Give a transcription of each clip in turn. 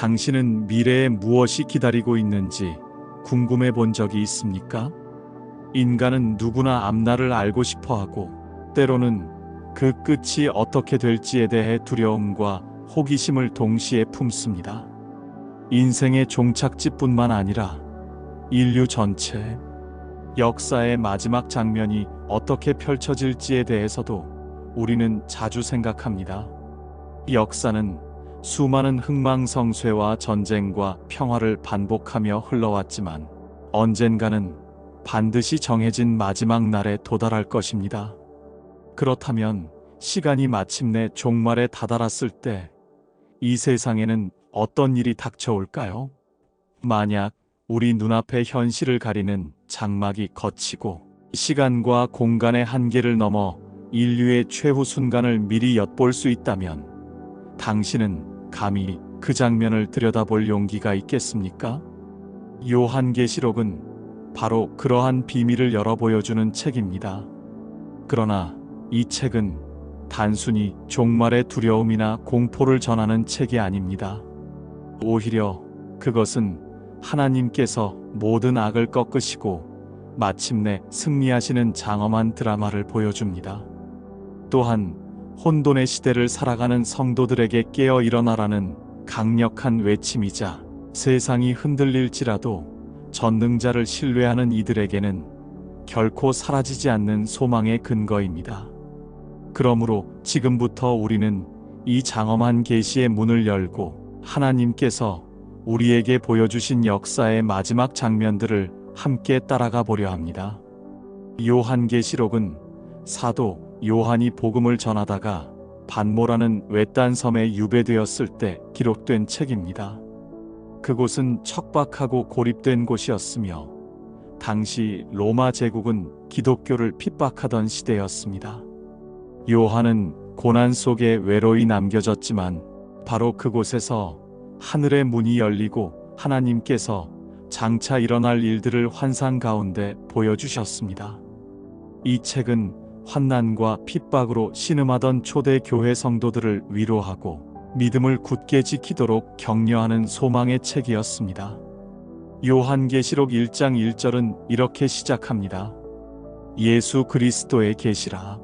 당신은 미래에 무엇이 기다리고 있는지 궁금해 본 적이 있습니까? 인간은 누구나 앞날을 알고 싶어 하고, 때로는 그 끝이 어떻게 될지에 대해 두려움과 호기심을 동시에 품습니다. 인생의 종착지뿐만 아니라 인류 전체, 역사의 마지막 장면이 어떻게 펼쳐질지에 대해서도 우리는 자주 생각합니다. 역사는 수많은 흥망성쇠와 전쟁과 평화를 반복하며 흘러왔지만 언젠가는 반드시 정해진 마지막 날에 도달할 것입니다. 그렇다면 시간이 마침내 종말에 다다랐을 때 이 세상에는 어떤 일이 닥쳐올까요? 만약 우리 눈앞의 현실을 가리는 장막이 걷히고 시간과 공간의 한계를 넘어 인류의 최후 순간을 미리 엿볼 수 있다면 당신은 감히 그 장면을 들여다볼 용기가 있겠습니까? 요한계시록은 바로 그러한 비밀을 열어 보여주는 책입니다. 그러나 이 책은 단순히 종말의 두려움이나 공포를 전하는 책이 아닙니다. 오히려 그것은 하나님께서 모든 악을 꺾으시고 마침내 승리하시는 장엄한 드라마를 보여줍니다. 또한 혼돈의 시대를 살아가는 성도들에게 깨어 일어나라는 강력한 외침이자 세상이 흔들릴지라도 전능자를 신뢰하는 이들에게는 결코 사라지지 않는 소망의 근거입니다. 그러므로 지금부터 우리는 이 장엄한 계시의 문을 열고 하나님께서 우리에게 보여주신 역사의 마지막 장면들을 함께 따라가 보려 합니다. 요한계시록은 사도 요한이 복음을 전하다가 반모라는 외딴 섬에 유배되었을 때 기록된 책입니다. 그곳은 척박하고 고립된 곳이었으며 당시 로마 제국은 기독교를 핍박하던 시대였습니다. 요한은 고난 속에 외로이 남겨졌지만 바로 그곳에서 하늘의 문이 열리고 하나님께서 장차 일어날 일들을 환상 가운데 보여주셨습니다. 이 책은 환난과 핍박으로 신음하던 초대 교회 성도들을 위로하고 믿음을 굳게 지키도록 격려하는 소망의 책이었습니다. 요한계시록 1장 1절은 이렇게 시작합니다. 예수 그리스도의 계시라.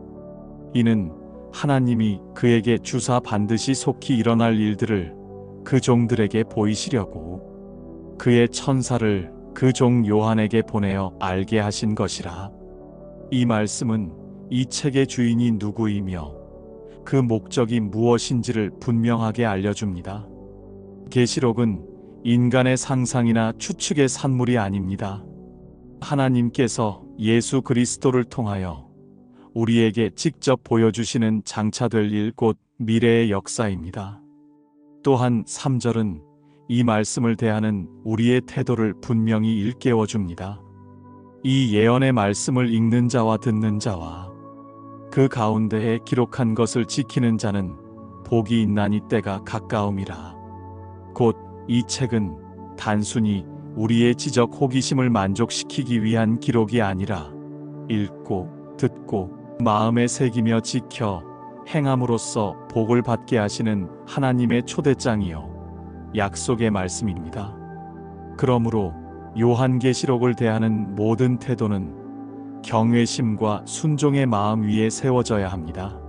이는 하나님이 그에게 주사 반드시 속히 일어날 일들을 그 종들에게 보이시려고 그의 천사를 그 종 요한에게 보내어 알게 하신 것이라. 이 말씀은 이 책의 주인이 누구이며 그 목적이 무엇인지를 분명하게 알려줍니다. 계시록은 인간의 상상이나 추측의 산물이 아닙니다. 하나님께서 예수 그리스도를 통하여 우리에게 직접 보여주시는 장차 될 일 곧 미래의 역사입니다. 또한 3절은 이 말씀을 대하는 우리의 태도를 분명히 일깨워 줍니다. 이 예언의 말씀을 읽는 자와 듣는 자와 그 가운데에 기록한 것을 지키는 자는 복이 있나니 때가 가까움이라. 곧 이 책은 단순히 우리의 지적 호기심을 만족시키기 위한 기록이 아니라 읽고 듣고 마음에 새기며 지켜 행함으로써 복을 받게 하시는 하나님의 초대장이요 약속의 말씀입니다. 그러므로 요한계시록을 대하는 모든 태도는 경외심과 순종의 마음 위에 세워져야 합니다.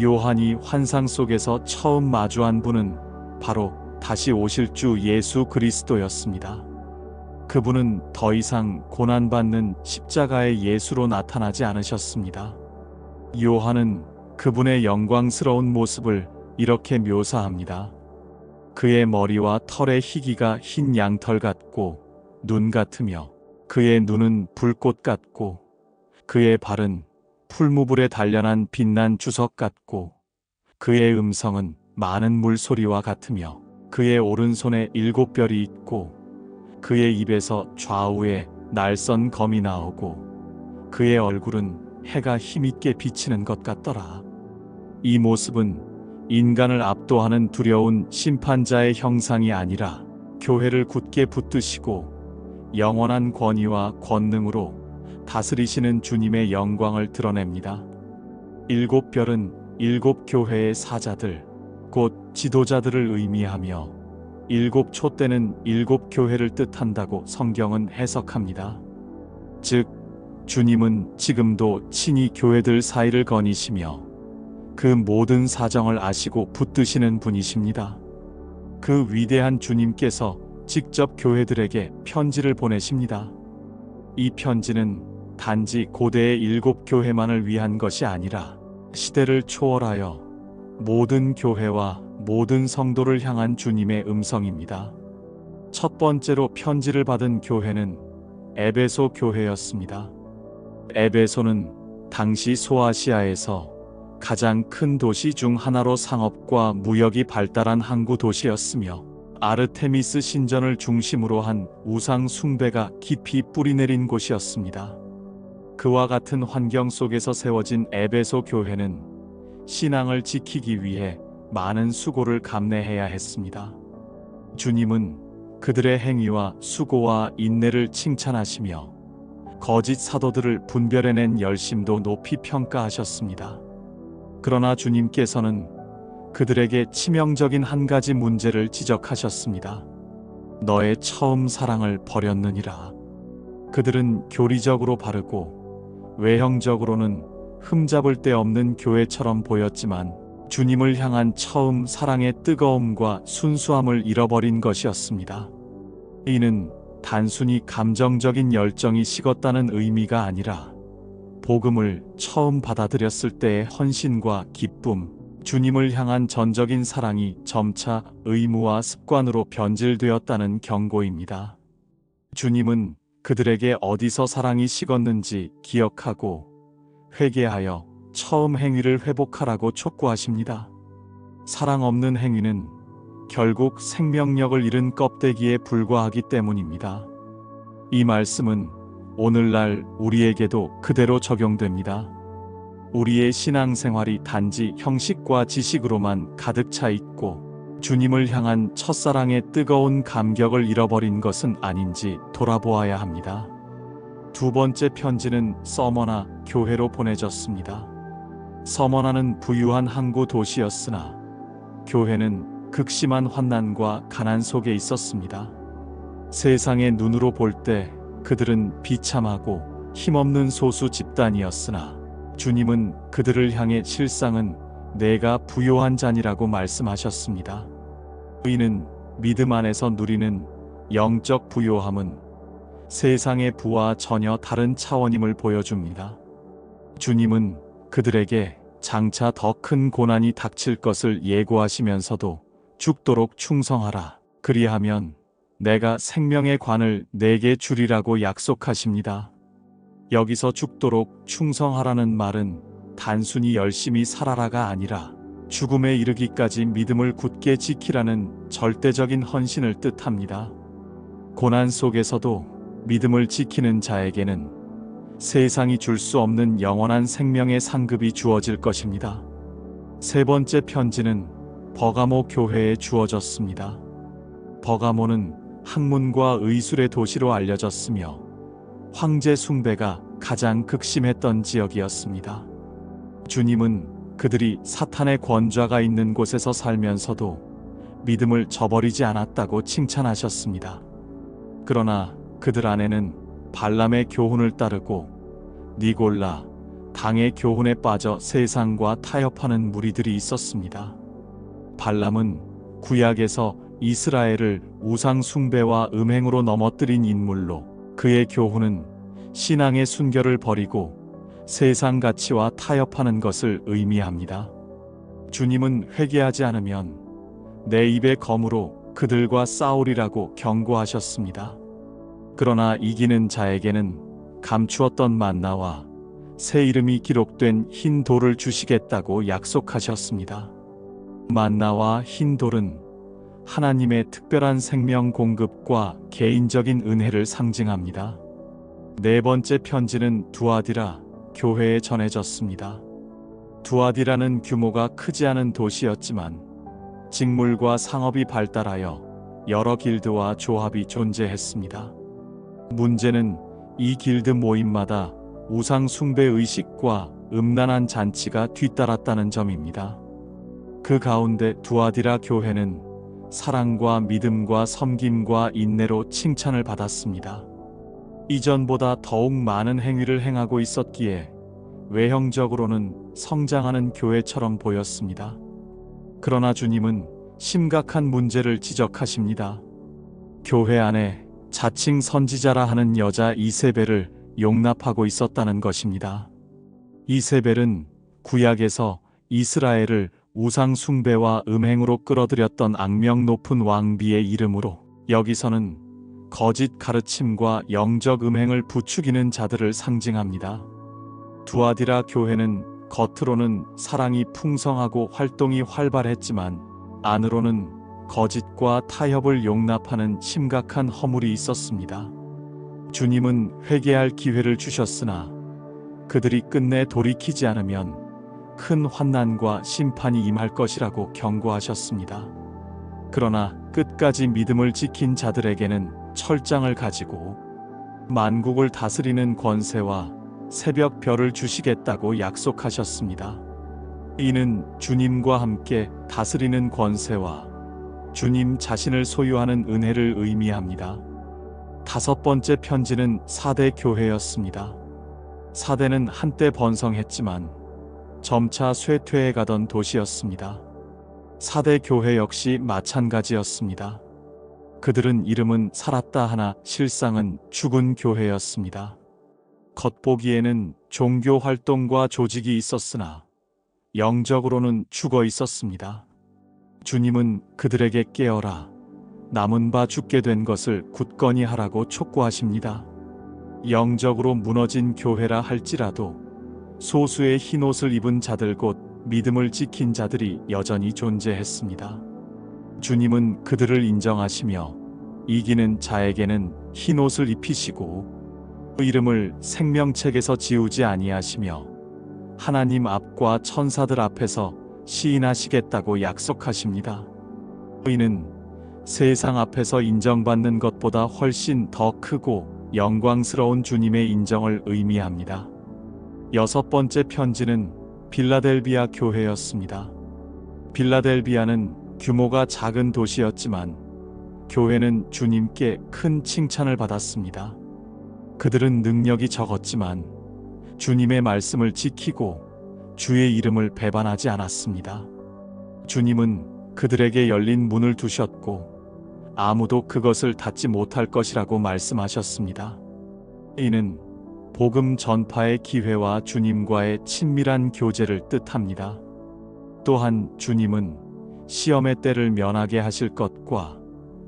요한이 환상 속에서 처음 마주한 분은 바로 다시 오실 주 예수 그리스도였습니다. 그분은 더 이상 고난받는 십자가의 예수로 나타나지 않으셨습니다. 요한은 그분의 영광스러운 모습을 이렇게 묘사합니다. 그의 머리와 털의 희기가 흰 양털 같고 눈 같으며 그의 눈은 불꽃 같고 그의 발은 풀무불에 단련한 빛난 주석 같고 그의 음성은 많은 물소리와 같으며 그의 오른손에 7별이 있고 그의 입에서 좌우에 날선 검이 나오고 그의 얼굴은 해가 힘있게 비치는 것 같더라. 이 모습은 인간을 압도하는 두려운 심판자의 형상이 아니라 교회를 굳게 붙드시고 영원한 권위와 권능으로 다스리시는 주님의 영광을 드러냅니다. 7별은 7 교회의 사자들, 곧 지도자들을 의미하며 일곱 촛대는 일곱 교회를 뜻한다고 성경은 해석합니다. 즉, 주님은 지금도 친히 교회들 사이를 거니시며 그 모든 사정을 아시고 붙드시는 분이십니다. 그 위대한 주님께서 직접 교회들에게 편지를 보내십니다. 이 편지는 단지 고대의 일곱 교회만을 위한 것이 아니라 시대를 초월하여 모든 교회와 모든 성도를 향한 주님의 음성입니다. 첫 번째로 편지를 받은 교회는 에베소 교회였습니다. 에베소는 당시 소아시아에서 가장 큰 도시 중 하나로 상업과 무역이 발달한 항구 도시였으며 아르테미스 신전을 중심으로 한 우상 숭배가 깊이 뿌리내린 곳이었습니다. 그와 같은 환경 속에서 세워진 에베소 교회는 신앙을 지키기 위해 많은 수고를 감내해야 했습니다. 주님은 그들의 행위와 수고와 인내를 칭찬하시며 거짓 사도들을 분별해낸 열심도 높이 평가하셨습니다. 그러나 주님께서는 그들에게 치명적인 한 가지 문제를 지적하셨습니다. 너의 처음 사랑을 버렸느니라. 그들은 교리적으로 바르고 외형적으로는 흠잡을 데 없는 교회처럼 보였지만 주님을 향한 처음 사랑의 뜨거움과 순수함을 잃어버린 것이었습니다. 이는 단순히 감정적인 열정이 식었다는 의미가 아니라 복음을 처음 받아들였을 때의 헌신과 기쁨, 주님을 향한 전적인 사랑이 점차 의무와 습관으로 변질되었다는 경고입니다. 주님은 그들에게 어디서 사랑이 식었는지 기억하고 회개하여 처음 행위를 회복하라고 촉구하십니다. 사랑 없는 행위는 결국 생명력을 잃은 껍데기에 불과하기 때문입니다. 이 말씀은 오늘날 우리에게도 그대로 적용됩니다. 우리의 신앙생활이 단지 형식과 지식으로만 가득 차 있고 주님을 향한 첫사랑의 뜨거운 감격을 잃어버린 것은 아닌지 돌아보아야 합니다. 두 번째 편지는 서머나 교회로 보내졌습니다. 서머나는 부유한 항구 도시였으나 교회는 극심한 환난과 가난 속에 있었습니다. 세상의 눈으로 볼 때 그들은 비참하고 힘없는 소수 집단이었으나 주님은 그들을 향해 실상은 내가 부요한 자니라고 말씀하셨습니다. 이는 믿음 안에서 누리는 영적 부요함은 세상의 부와 전혀 다른 차원임을 보여줍니다. 주님은 그들에게 장차 더 큰 고난이 닥칠 것을 예고하시면서도 죽도록 충성하라. 그리하면 내가 생명의 관을 내게 주리라고 약속하십니다. 여기서 죽도록 충성하라는 말은 단순히 열심히 살아라가 아니라 죽음에 이르기까지 믿음을 굳게 지키라는 절대적인 헌신을 뜻합니다. 고난 속에서도 믿음을 지키는 자에게는 세상이 줄 수 없는 영원한 생명의 상급이 주어질 것입니다. 세 번째 편지는 버가모 교회에 주어졌습니다. 버가모는 학문과 의술의 도시로 알려졌으며 황제 숭배가 가장 극심했던 지역이었습니다. 주님은 그들이 사탄의 권좌가 있는 곳에서 살면서도 믿음을 저버리지 않았다고 칭찬하셨습니다. 그러나 그들 안에는 발람의 교훈을 따르고 니골라, 당의 교훈에 빠져 세상과 타협하는 무리들이 있었습니다. 발람은 구약에서 이스라엘을 우상 숭배와 음행으로 넘어뜨린 인물로 그의 교훈은 신앙의 순결을 버리고 세상 가치와 타협하는 것을 의미합니다. 주님은 회개하지 않으면 내 입의 검으로 그들과 싸우리라고 경고하셨습니다. 그러나 이기는 자에게는 감추었던 만나와 새 이름이 기록된 흰 돌을 주시겠다고 약속하셨습니다. 만나와 흰 돌은 하나님의 특별한 생명 공급과 개인적인 은혜를 상징합니다. 네 번째 편지는 두아디라 교회에 전해졌습니다. 두아디라는 규모가 크지 않은 도시였지만 직물과 상업이 발달하여 여러 길드와 조합이 존재했습니다. 문제는 이 길드 모임마다 우상 숭배 의식과 음란한 잔치가 뒤따랐다는 점입니다. 그 가운데 두아디라 교회는 사랑과 믿음과 섬김과 인내로 칭찬을 받았습니다. 이전보다 더욱 많은 행위를 행하고 있었기에 외형적으로는 성장하는 교회처럼 보였습니다. 그러나 주님은 심각한 문제를 지적하십니다. 교회 안에 자칭 선지자라 하는 여자 이세벨을 용납하고 있었다는 것입니다. 이세벨은 구약에서 이스라엘을 우상 숭배와 음행으로 끌어들였던 악명 높은 왕비의 이름으로, 여기서는 거짓 가르침과 영적 음행을 부추기는 자들을 상징합니다. 두아디라 교회는 겉으로는 사랑이 풍성하고 활동이 활발했지만 안으로는 거짓과 타협을 용납하는 심각한 허물이 있었습니다. 주님은 회개할 기회를 주셨으나 그들이 끝내 돌이키지 않으면 큰 환난과 심판이 임할 것이라고 경고하셨습니다. 그러나 끝까지 믿음을 지킨 자들에게는 철장을 가지고 만국을 다스리는 권세와 새벽 별을 주시겠다고 약속하셨습니다. 이는 주님과 함께 다스리는 권세와 주님 자신을 소유하는 은혜를 의미합니다. 다섯 번째 편지는 사대 교회였습니다. 사대는 한때 번성했지만 점차 쇠퇴해 가던 도시였습니다. 사대 교회 역시 마찬가지였습니다. 그들은 이름은 살았다 하나 실상은 죽은 교회였습니다. 겉보기에는 종교 활동과 조직이 있었으나 영적으로는 죽어 있었습니다. 주님은 그들에게 깨어라, 남은 바 죽게 된 것을 굳건히 하라고 촉구하십니다. 영적으로 무너진 교회라 할지라도 소수의 흰옷을 입은 자들, 곧 믿음을 지킨 자들이 여전히 존재했습니다. 주님은 그들을 인정하시며 이기는 자에게는 흰옷을 입히시고 이름을 생명책에서 지우지 아니하시며 하나님 앞과 천사들 앞에서 시인하시겠다고 약속하십니다. 이는 세상 앞에서 인정받는 것보다 훨씬 더 크고 영광스러운 주님의 인정을 의미합니다. 여섯 번째 편지는 빌라델비아 교회였습니다. 빌라델비아는 규모가 작은 도시였지만 교회는 주님께 큰 칭찬을 받았습니다. 그들은 능력이 적었지만 주님의 말씀을 지키고 주의 이름을 배반하지 않았습니다. 주님은 그들에게 열린 문을 두셨고 아무도 그것을 닫지 못할 것이라고 말씀하셨습니다. 이는 복음 전파의 기회와 주님과의 친밀한 교제를 뜻합니다. 또한 주님은 시험의 때를 면하게 하실 것과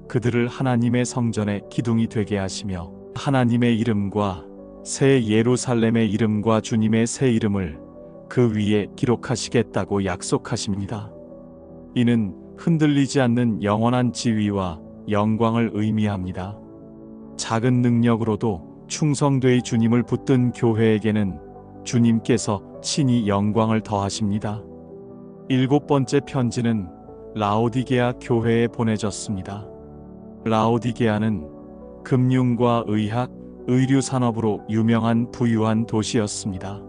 그들을 하나님의 성전의 기둥이 되게 하시며 하나님의 이름과 새 예루살렘의 이름과 주님의 새 이름을 그 위에 기록하시겠다고 약속하십니다. 이는 흔들리지 않는 영원한 지위와 영광을 의미합니다. 작은 능력으로도 충성되이 주님을 붙든 교회에게는 주님께서 친히 영광을 더하십니다. 일곱 번째 편지는 라오디게아 교회에 보내졌습니다. 라오디게아는 금융과 의학, 의류 산업으로 유명한 부유한 도시였습니다.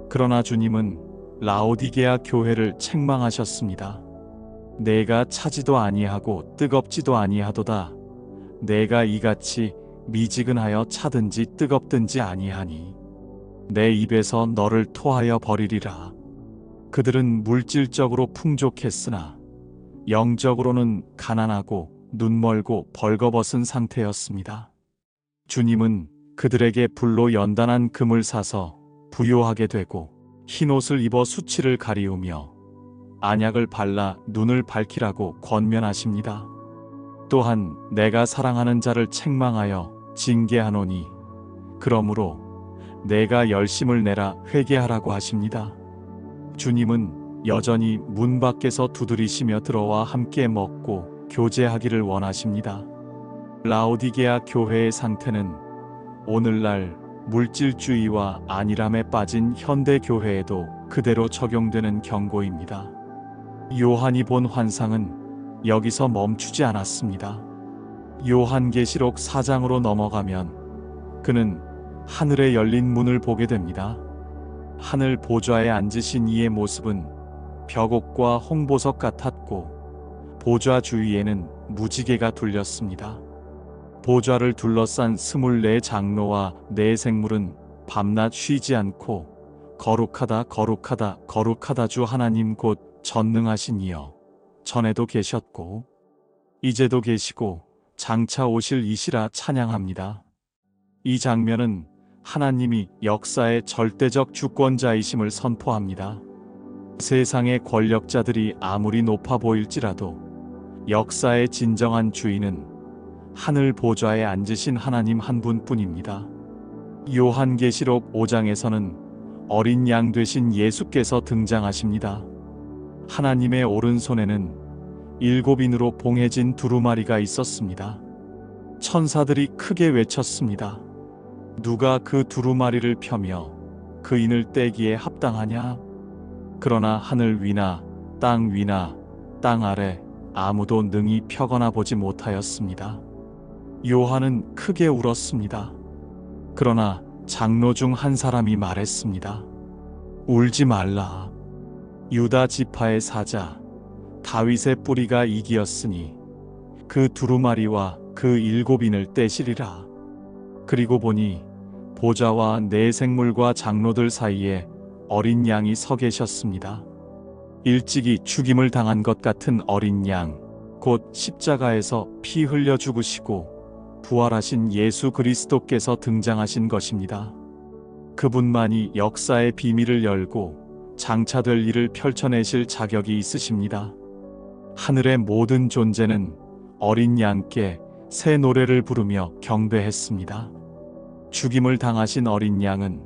그러나 주님은 라오디게아 교회를 책망하셨습니다. 내가 차지도 아니하고 뜨겁지도 아니하도다. 내가 이같이 미지근하여 차든지 뜨겁든지 아니하니 내 입에서 너를 토하여 버리리라. 그들은 물질적으로 풍족했으나 영적으로는 가난하고 눈멀고 벌거벗은 상태였습니다. 주님은 그들에게 불로 연단한 금을 사서 부요하게 되고 흰옷을 입어 수치를 가리우며 안약을 발라 눈을 밝히라고 권면하십니다. 또한 내가 사랑하는 자를 책망하여 징계하노니 그러므로 내가 열심을 내라 회개하라고 하십니다. 주님은 여전히 문 밖에서 두드리시며 들어와 함께 먹고 교제하기를 원하십니다. 라오디게아 교회의 상태는 오늘날 물질주의와 안일함에 빠진 현대 교회에도 그대로 적용되는 경고입니다. 요한이 본 환상은 여기서 멈추지 않았습니다. 요한계시록 4장으로 넘어가면 그는 하늘에 열린 문을 보게 됩니다. 하늘 보좌에 앉으신 이의 모습은 벽옥과 홍보석 같았고 보좌 주위에는 무지개가 둘렸습니다. 보좌를 둘러싼 24 장로와 네 생물은 밤낮 쉬지 않고 거룩하다 거룩하다 거룩하다 주 하나님 곧 전능하신 이여, 전에도 계셨고 이제도 계시고 장차 오실 이시라 찬양합니다. 이 장면은 하나님이 역사의 절대적 주권자이심을 선포합니다. 세상의 권력자들이 아무리 높아 보일지라도 역사의 진정한 주인은 하늘 보좌에 앉으신 하나님 한 분뿐입니다. 요한계시록 5장에서는 어린 양 되신 예수께서 등장하십니다. 하나님의 오른손에는 7인으로 봉해진 두루마리가 있었습니다. 천사들이 크게 외쳤습니다. 누가 그 두루마리를 펴며 그 인을 떼기에 합당하냐? 그러나 하늘 위나 땅 위나 땅 아래 아무도 능히 펴거나 보지 못하였습니다. 요한은 크게 울었습니다. 그러나 장로 중 한 사람이 말했습니다. 울지 말라. 유다 지파의 사자 다윗의 뿌리가 이기었으니 그 두루마리와 그 7인을 떼시리라. 그리고 보니 보좌와 네 생물과 장로들 사이에 어린 양이 서 계셨습니다. 일찍이 죽임을 당한 것 같은 어린 양, 곧 십자가에서 피 흘려 죽으시고 부활하신 예수 그리스도께서 등장하신 것입니다. 그분만이 역사의 비밀을 열고 장차 될 일을 펼쳐내실 자격이 있으십니다. 하늘의 모든 존재는 어린 양께 새 노래를 부르며 경배했습니다. 죽임을 당하신 어린 양은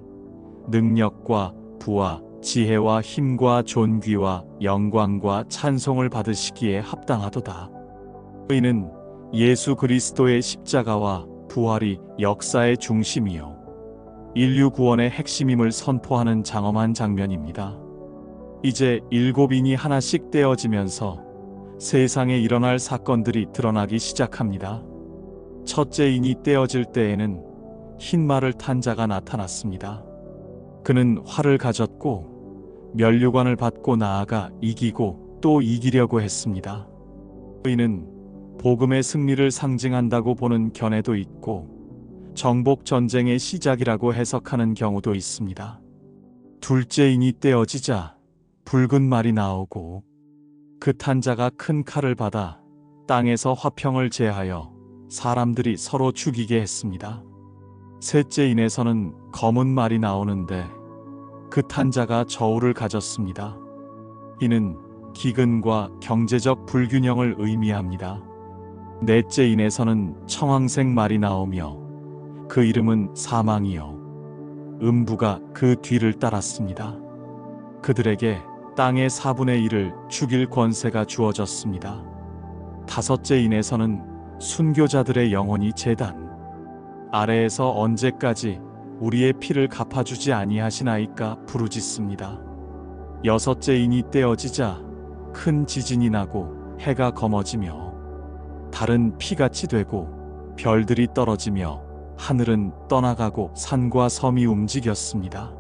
능력과 부와 지혜와 힘과 존귀와 영광과 찬송을 받으시기에 합당하도다. 이는 예수 그리스도의 십자가와 부활이 역사의 중심이요 인류 구원의 핵심임을 선포하는 장엄한 장면입니다. 이제 7인이 하나씩 떼어지면서 세상에 일어날 사건들이 드러나기 시작합니다. 첫째 인이 떼어질 때에는 흰 말을 탄 자가 나타났습니다. 그는 활을 가졌고 면류관을 받고 나아가 이기고 또 이기려고 했습니다. 이는 복음의 승리를 상징한다고 보는 견해도 있고 정복 전쟁의 시작이라고 해석하는 경우도 있습니다. 둘째 인이 떼어지자 붉은 말이 나오고 그 탄 자가 큰 칼을 받아 땅에서 화평을 제하여 사람들이 서로 죽이게 했습니다. 셋째 인에서는 검은 말이 나오는데 그 탄 자가 저울을 가졌습니다. 이는 기근과 경제적 불균형을 의미합니다. 넷째 인에서는 청황색 말이 나오며 그 이름은 사망이요 음부가 그 뒤를 따랐습니다. 그들에게 땅의 4분의 1을 죽일 권세가 주어졌습니다. 다섯째 인에서는 순교자들의 영혼이 제단 아래에서 언제까지 우리의 피를 갚아주지 아니하시나이까 부르짖습니다. 여섯째 인이 떼어지자 큰 지진이 나고 해가 검어지며 달은 피같이 되고 별들이 떨어지며 하늘은 떠나가고 산과 섬이 움직였습니다.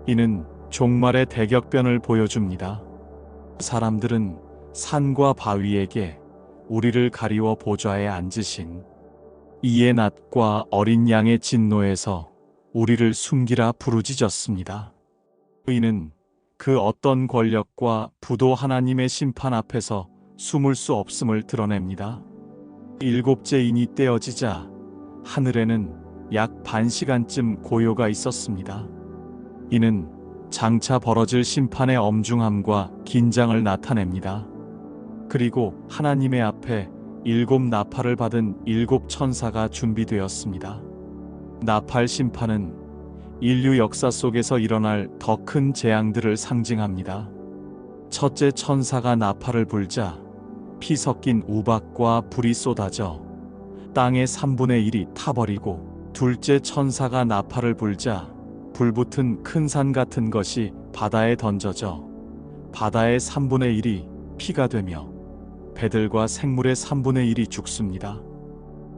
이는 종말의 대격변을 보여줍니다. 사람들은 산과 바위에게 우리를 가리워 보좌에 앉으신 이의 낫과 어린 양의 진노에서 우리를 숨기라 부르짖었습니다. 이는 그 어떤 권력과 부도 하나님의 심판 앞에서 숨을 수 없음을 드러냅니다. 일곱째 인이 떼어지자 하늘에는 약 반 시간쯤 고요가 있었습니다. 이는 장차 벌어질 심판의 엄중함과 긴장을 나타냅니다. 그리고 하나님의 앞에 7 나팔을 받은 7 천사가 준비되었습니다. 나팔 심판은 인류 역사 속에서 일어날 더 큰 재앙들을 상징합니다. 첫째 천사가 나팔을 불자 피 섞인 우박과 불이 쏟아져 땅의 3분의 1이 타버리고, 둘째 천사가 나팔을 불자 불붙은 큰 산 같은 것이 바다에 던져져 바다의 3분의 1이 피가 되며 배들과 생물의 3분의 1이 죽습니다.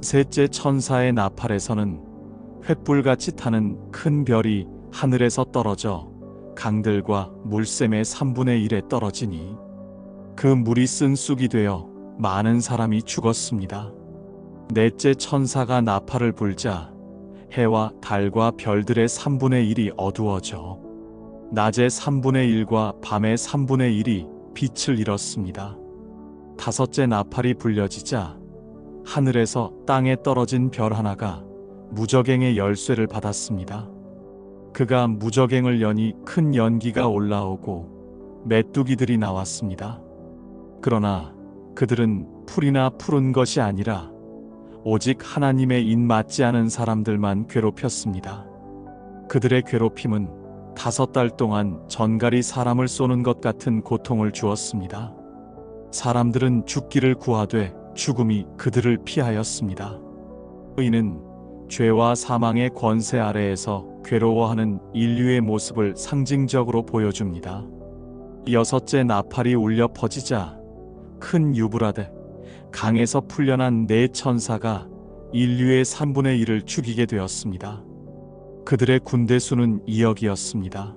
셋째 천사의 나팔에서는 횃불같이 타는 큰 별이 하늘에서 떨어져 강들과 물샘의 3분의 1에 떨어지니 그 물이 쓴 쑥이 되어 많은 사람이 죽었습니다. 넷째 천사가 나팔을 불자 해와 달과 별들의 3분의 1이 어두워져 낮의 3분의 1과 밤의 3분의 1이 빛을 잃었습니다. 다섯째 나팔이 불려지자 하늘에서 땅에 떨어진 별 하나가 무저갱의 열쇠를 받았습니다. 그가 무저갱을 여니 큰 연기가 올라오고 메뚜기들이 나왔습니다. 그러나 그들은 풀이나 푸른 것이 아니라 오직 하나님의 인 맞지 않은 사람들만 괴롭혔습니다. 그들의 괴롭힘은 5달 동안 전갈이 사람을 쏘는 것 같은 고통을 주었습니다. 사람들은 죽기를 구하되 죽음이 그들을 피하였습니다. 이는 죄와 사망의 권세 아래에서 괴로워하는 인류의 모습을 상징적으로 보여줍니다. 여섯째 나팔이 울려 퍼지자 큰 유브라데 강에서 풀려난 네 천사가 인류의 3분의 1을 죽이게 되었습니다. 그들의 군대 수는 2억이었습니다.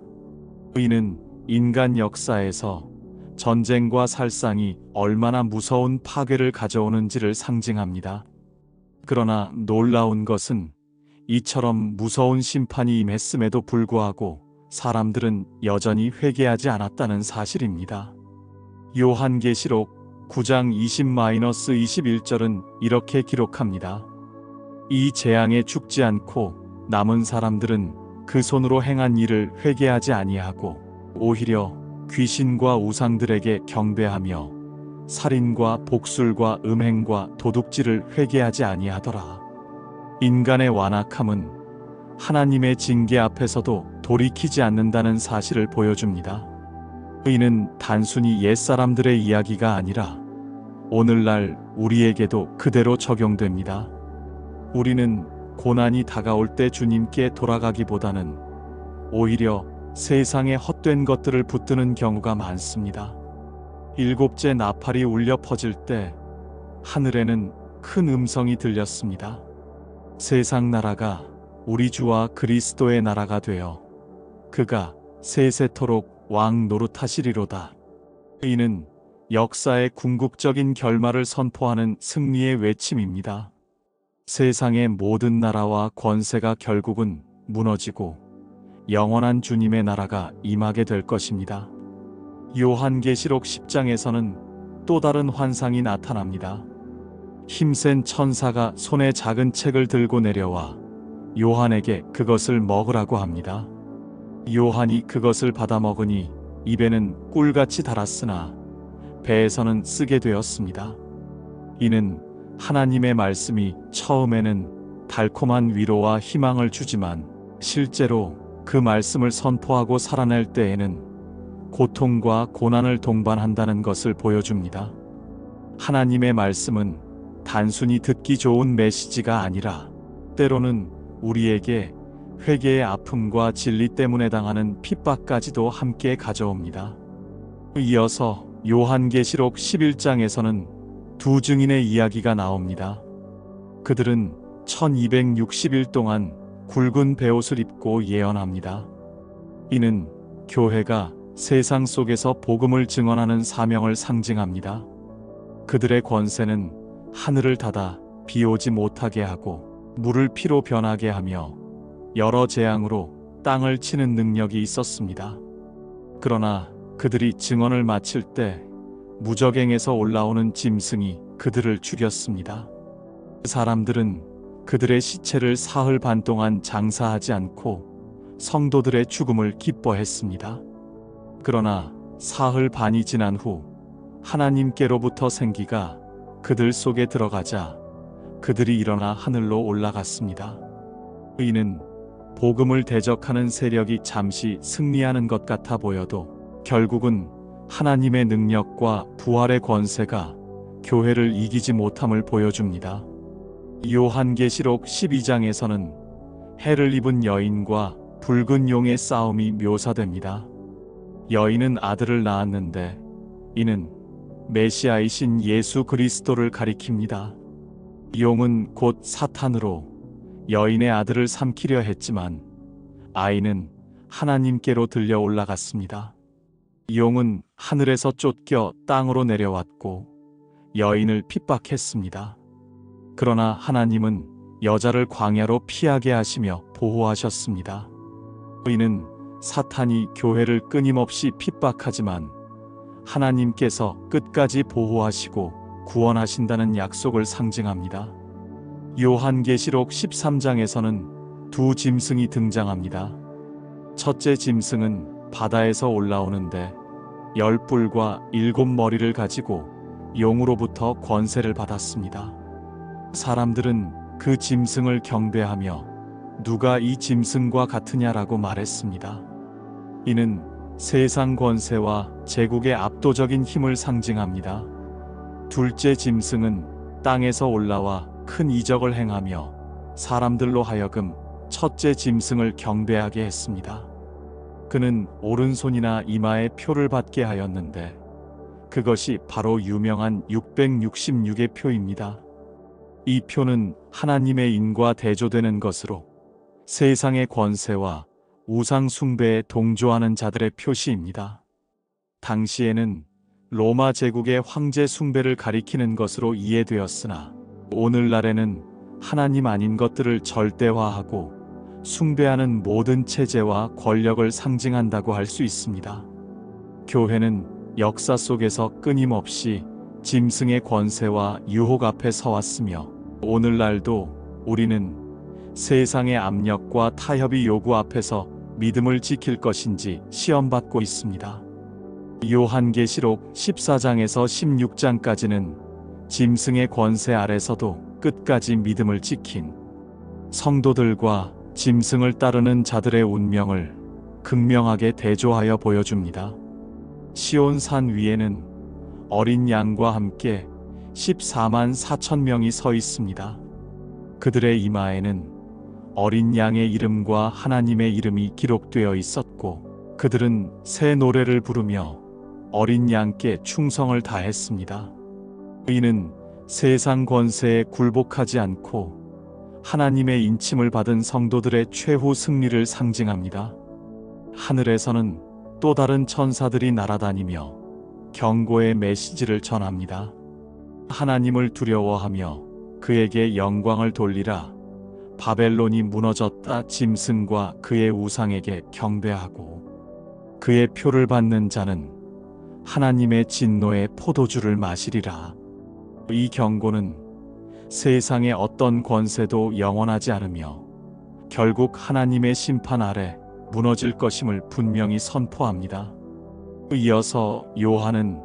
이는 인간 역사에서 전쟁과 살상이 얼마나 무서운 파괴를 가져오는지를 상징합니다. 그러나 놀라운 것은 이처럼 무서운 심판이 임했음에도 불구하고 사람들은 여전히 회개하지 않았다는 사실입니다. 요한계시록 9장 20-21절은 이렇게 기록합니다. 이 재앙에 죽지 않고 남은 사람들은 그 손으로 행한 일을 회개하지 아니하고 오히려 귀신과 우상들에게 경배하며 살인과 복술과 음행과 도둑질을 회개하지 아니하더라. 인간의 완악함은 하나님의 징계 앞에서도 돌이키지 않는다는 사실을 보여줍니다. 이는 단순히 옛사람들의 이야기가 아니라 오늘날 우리에게도 그대로 적용됩니다. 우리는 고난이 다가올 때 주님께 돌아가기보다는 오히려 세상의 헛된 것들을 붙드는 경우가 많습니다. 7째 나팔이 울려 퍼질 때 하늘에는 큰 음성이 들렸습니다. 세상 나라가 우리 주와 그리스도의 나라가 되어 그가 세세토록 왕 노릇하시리로다. 이는 역사의 궁극적인 결말을 선포하는 승리의 외침입니다. 세상의 모든 나라와 권세가 결국은 무너지고 영원한 주님의 나라가 임하게 될 것입니다. 요한계시록 10장에서는 또 다른 환상이 나타납니다. 힘센 천사가 손에 작은 책을 들고 내려와 요한에게 그것을 먹으라고 합니다. 요한이 그것을 받아 먹으니 입에는 꿀같이 달았으나 배에서는 쓰게 되었습니다. 이는 하나님의 말씀이 처음에는 달콤한 위로와 희망을 주지만 실제로 그 말씀을 선포하고 살아낼 때에는 고통과 고난을 동반한다는 것을 보여줍니다. 하나님의 말씀은 단순히 듣기 좋은 메시지가 아니라 때로는 우리에게 회개의 아픔과 진리 때문에 당하는 핍박까지도 함께 가져옵니다. 이어서 요한계시록 11장에서는 두 증인의 이야기가 나옵니다. 그들은 1260일 동안 굵은 베옷을 입고 예언합니다. 이는 교회가 세상 속에서 복음을 증언하는 사명을 상징합니다. 그들의 권세는 하늘을 닫아 비 오지 못하게 하고 물을 피로 변하게 하며 여러 재앙으로 땅을 치는 능력이 있었습니다. 그러나 그들이 증언을 마칠 때 무저갱에서 올라오는 짐승이 그들을 죽였습니다. 사람들은 그들의 시체를 사흘 반 동안 장사하지 않고 성도들의 죽음을 기뻐했습니다. 그러나 사흘 반이 지난 후 하나님께로부터 생기가 그들 속에 들어가자 그들이 일어나 하늘로 올라갔습니다. 이는 복음을 대적하는 세력이 잠시 승리하는 것 같아 보여도 결국은 하나님의 능력과 부활의 권세가 교회를 이기지 못함을 보여줍니다. 요한계시록 12장에서는 해를 입은 여인과 붉은 용의 싸움이 묘사됩니다. 여인은 아들을 낳았는데 이는 메시아이신 예수 그리스도를 가리킵니다. 용은 곧 사탄으로 여인의 아들을 삼키려 했지만 아이는 하나님께로 들려 올라갔습니다. 용은 하늘에서 쫓겨 땅으로 내려왔고 여인을 핍박했습니다. 그러나 하나님은 여자를 광야로 피하게 하시며 보호하셨습니다. 이는 사탄이 교회를 끊임없이 핍박하지만 하나님께서 끝까지 보호하시고 구원하신다는 약속을 상징합니다. 요한계시록 13장에서는 두 짐승이 등장합니다. 첫째 짐승은 바다에서 올라오는데 10뿔과 7머리를 가지고 용으로부터 권세를 받았습니다. 사람들은 그 짐승을 경배하며 누가 이 짐승과 같으냐라고 말했습니다. 이는 세상 권세와 제국의 압도적인 힘을 상징합니다. 둘째 짐승은 땅에서 올라와 큰 이적을 행하며 사람들로 하여금 첫째 짐승을 경배하게 했습니다. 그는 오른손이나 이마에 표를 받게 하였는데 그것이 바로 유명한 666의 표입니다. 이 표는 하나님의 인과 대조되는 것으로 세상의 권세와 우상 숭배에 동조하는 자들의 표시입니다. 당시에는 로마 제국의 황제 숭배를 가리키는 것으로 이해되었으나 오늘날에는 하나님 아닌 것들을 절대화하고 숭배하는 모든 체제와 권력을 상징한다고 할 수 있습니다. 교회는 역사 속에서 끊임없이 짐승의 권세와 유혹 앞에 서왔으며 오늘날도 우리는 세상의 압력과 타협의 요구 앞에서 믿음을 지킬 것인지 시험받고 있습니다. 요한계시록 14장에서 16장까지는 짐승의 권세 아래서도 끝까지 믿음을 지킨 성도들과 짐승을 따르는 자들의 운명을 극명하게 대조하여 보여줍니다. 시온 산 위에는 어린 양과 함께 14만 4천 명이 서 있습니다. 그들의 이마에는 어린 양의 이름과 하나님의 이름이 기록되어 있었고 그들은 새 노래를 부르며 어린 양께 충성을 다했습니다. 이는 세상 권세에 굴복하지 않고 하나님의 인침을 받은 성도들의 최후 승리를 상징합니다. 하늘에서는 또 다른 천사들이 날아다니며 경고의 메시지를 전합니다. 하나님을 두려워하며 그에게 영광을 돌리라. 바벨론이 무너졌다. 짐승과 그의 우상에게 경배하고 그의 표를 받는 자는 하나님의 진노의 포도주를 마시리라. 이 경고는 세상의 어떤 권세도 영원하지 않으며 결국 하나님의 심판 아래 무너질 것임을 분명히 선포합니다. 이어서 요한은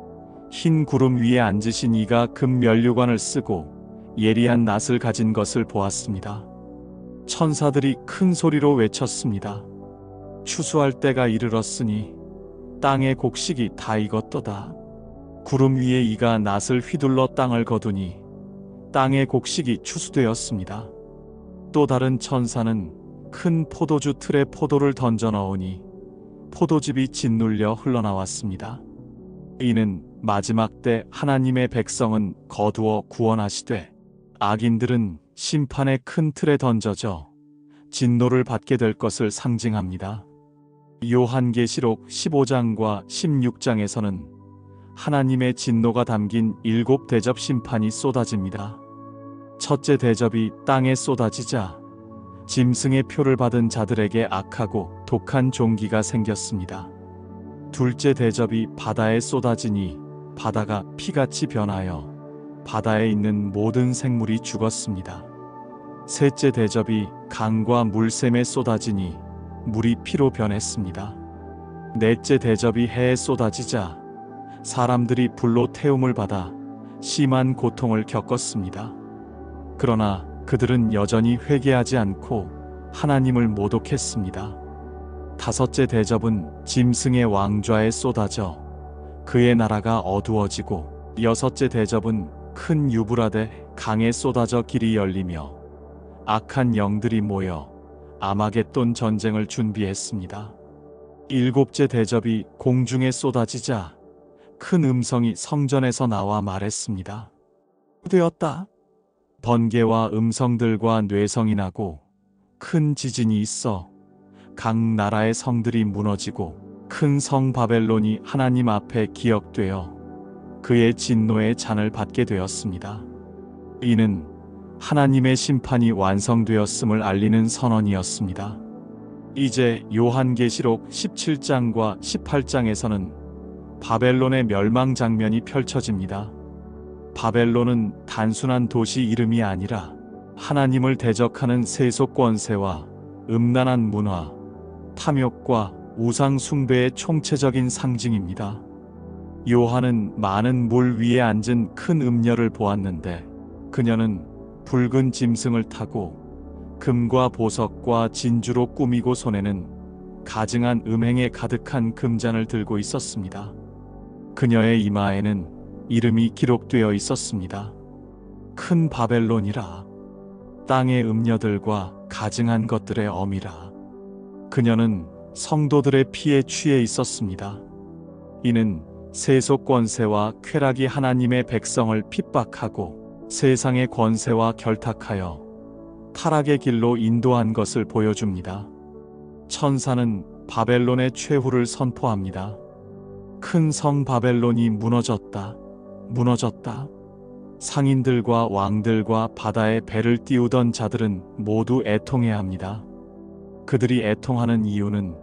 흰 구름 위에 앉으신 이가 금 면류관을 쓰고 예리한 낫을 가진 것을 보았습니다. 천사들이 큰 소리로 외쳤습니다. 추수할 때가 이르렀으니 땅의 곡식이 다 익었도다. 구름 위에 이가 낫을 휘둘러 땅을 거두니 땅의 곡식이 추수되었습니다. 또 다른 천사는 큰 포도주 틀에 포도를 던져 넣으니 포도즙이 짓눌려 흘러나왔습니다. 이는 마지막 때 하나님의 백성은 거두어 구원하시되 악인들은 심판의 큰 틀에 던져져 진노를 받게 될 것을 상징합니다. 요한계시록 15장과 16장에서는 하나님의 진노가 담긴 7 대접 심판이 쏟아집니다. 첫째 대접이 땅에 쏟아지자 짐승의 표를 받은 자들에게 악하고 독한 종기가 생겼습니다. 둘째 대접이 바다에 쏟아지니 바다가 피같이 변하여 바다에 있는 모든 생물이 죽었습니다. 셋째 대접이 강과 물샘에 쏟아지니 물이 피로 변했습니다. 넷째 대접이 해에 쏟아지자 사람들이 불로 태움을 받아 심한 고통을 겪었습니다. 그러나 그들은 여전히 회개하지 않고 하나님을 모독했습니다. 다섯째 대접은 짐승의 왕좌에 쏟아져 그의 나라가 어두워지고 여섯째 대접은 큰 유브라데 강에 쏟아져 길이 열리며 악한 영들이 모여 아마겟돈 전쟁을 준비했습니다. 일곱째 대접이 공중에 쏟아지자 큰 음성이 성전에서 나와 말했습니다. 되었다. 번개와 음성들과 뇌성이 나고 큰 지진이 있어 각 나라의 성들이 무너지고 큰 성 바벨론이 하나님 앞에 기억되어 그의 진노의 잔을 받게 되었습니다. 이는 하나님의 심판이 완성되었음을 알리는 선언이었습니다. 이제 요한계시록 17장과 18장에서는 바벨론의 멸망 장면이 펼쳐집니다. 바벨론은 단순한 도시 이름이 아니라 하나님을 대적하는 세속 권세와 음란한 문화, 탐욕과 우상 숭배의 총체적인 상징입니다. 요한은 많은 물 위에 앉은 큰 음녀를 보았는데 그녀는 붉은 짐승을 타고 금과 보석과 진주로 꾸미고 손에는 가증한 음행에 가득한 금잔을 들고 있었습니다. 그녀의 이마에는 이름이 기록되어 있었습니다. 큰 바벨론이라, 땅의 음녀들과 가증한 것들의 어미라. 그녀는 성도들의 피에 취해 있었습니다. 이는 세속 권세와 쾌락이 하나님의 백성을 핍박하고 세상의 권세와 결탁하여 타락의 길로 인도한 것을 보여줍니다. 천사는 바벨론의 최후를 선포합니다. 큰 성 바벨론이 무너졌다. 무너졌다. 상인들과 왕들과 바다에 배를 띄우던 자들은 모두 애통해야 합니다. 그들이 애통하는 이유는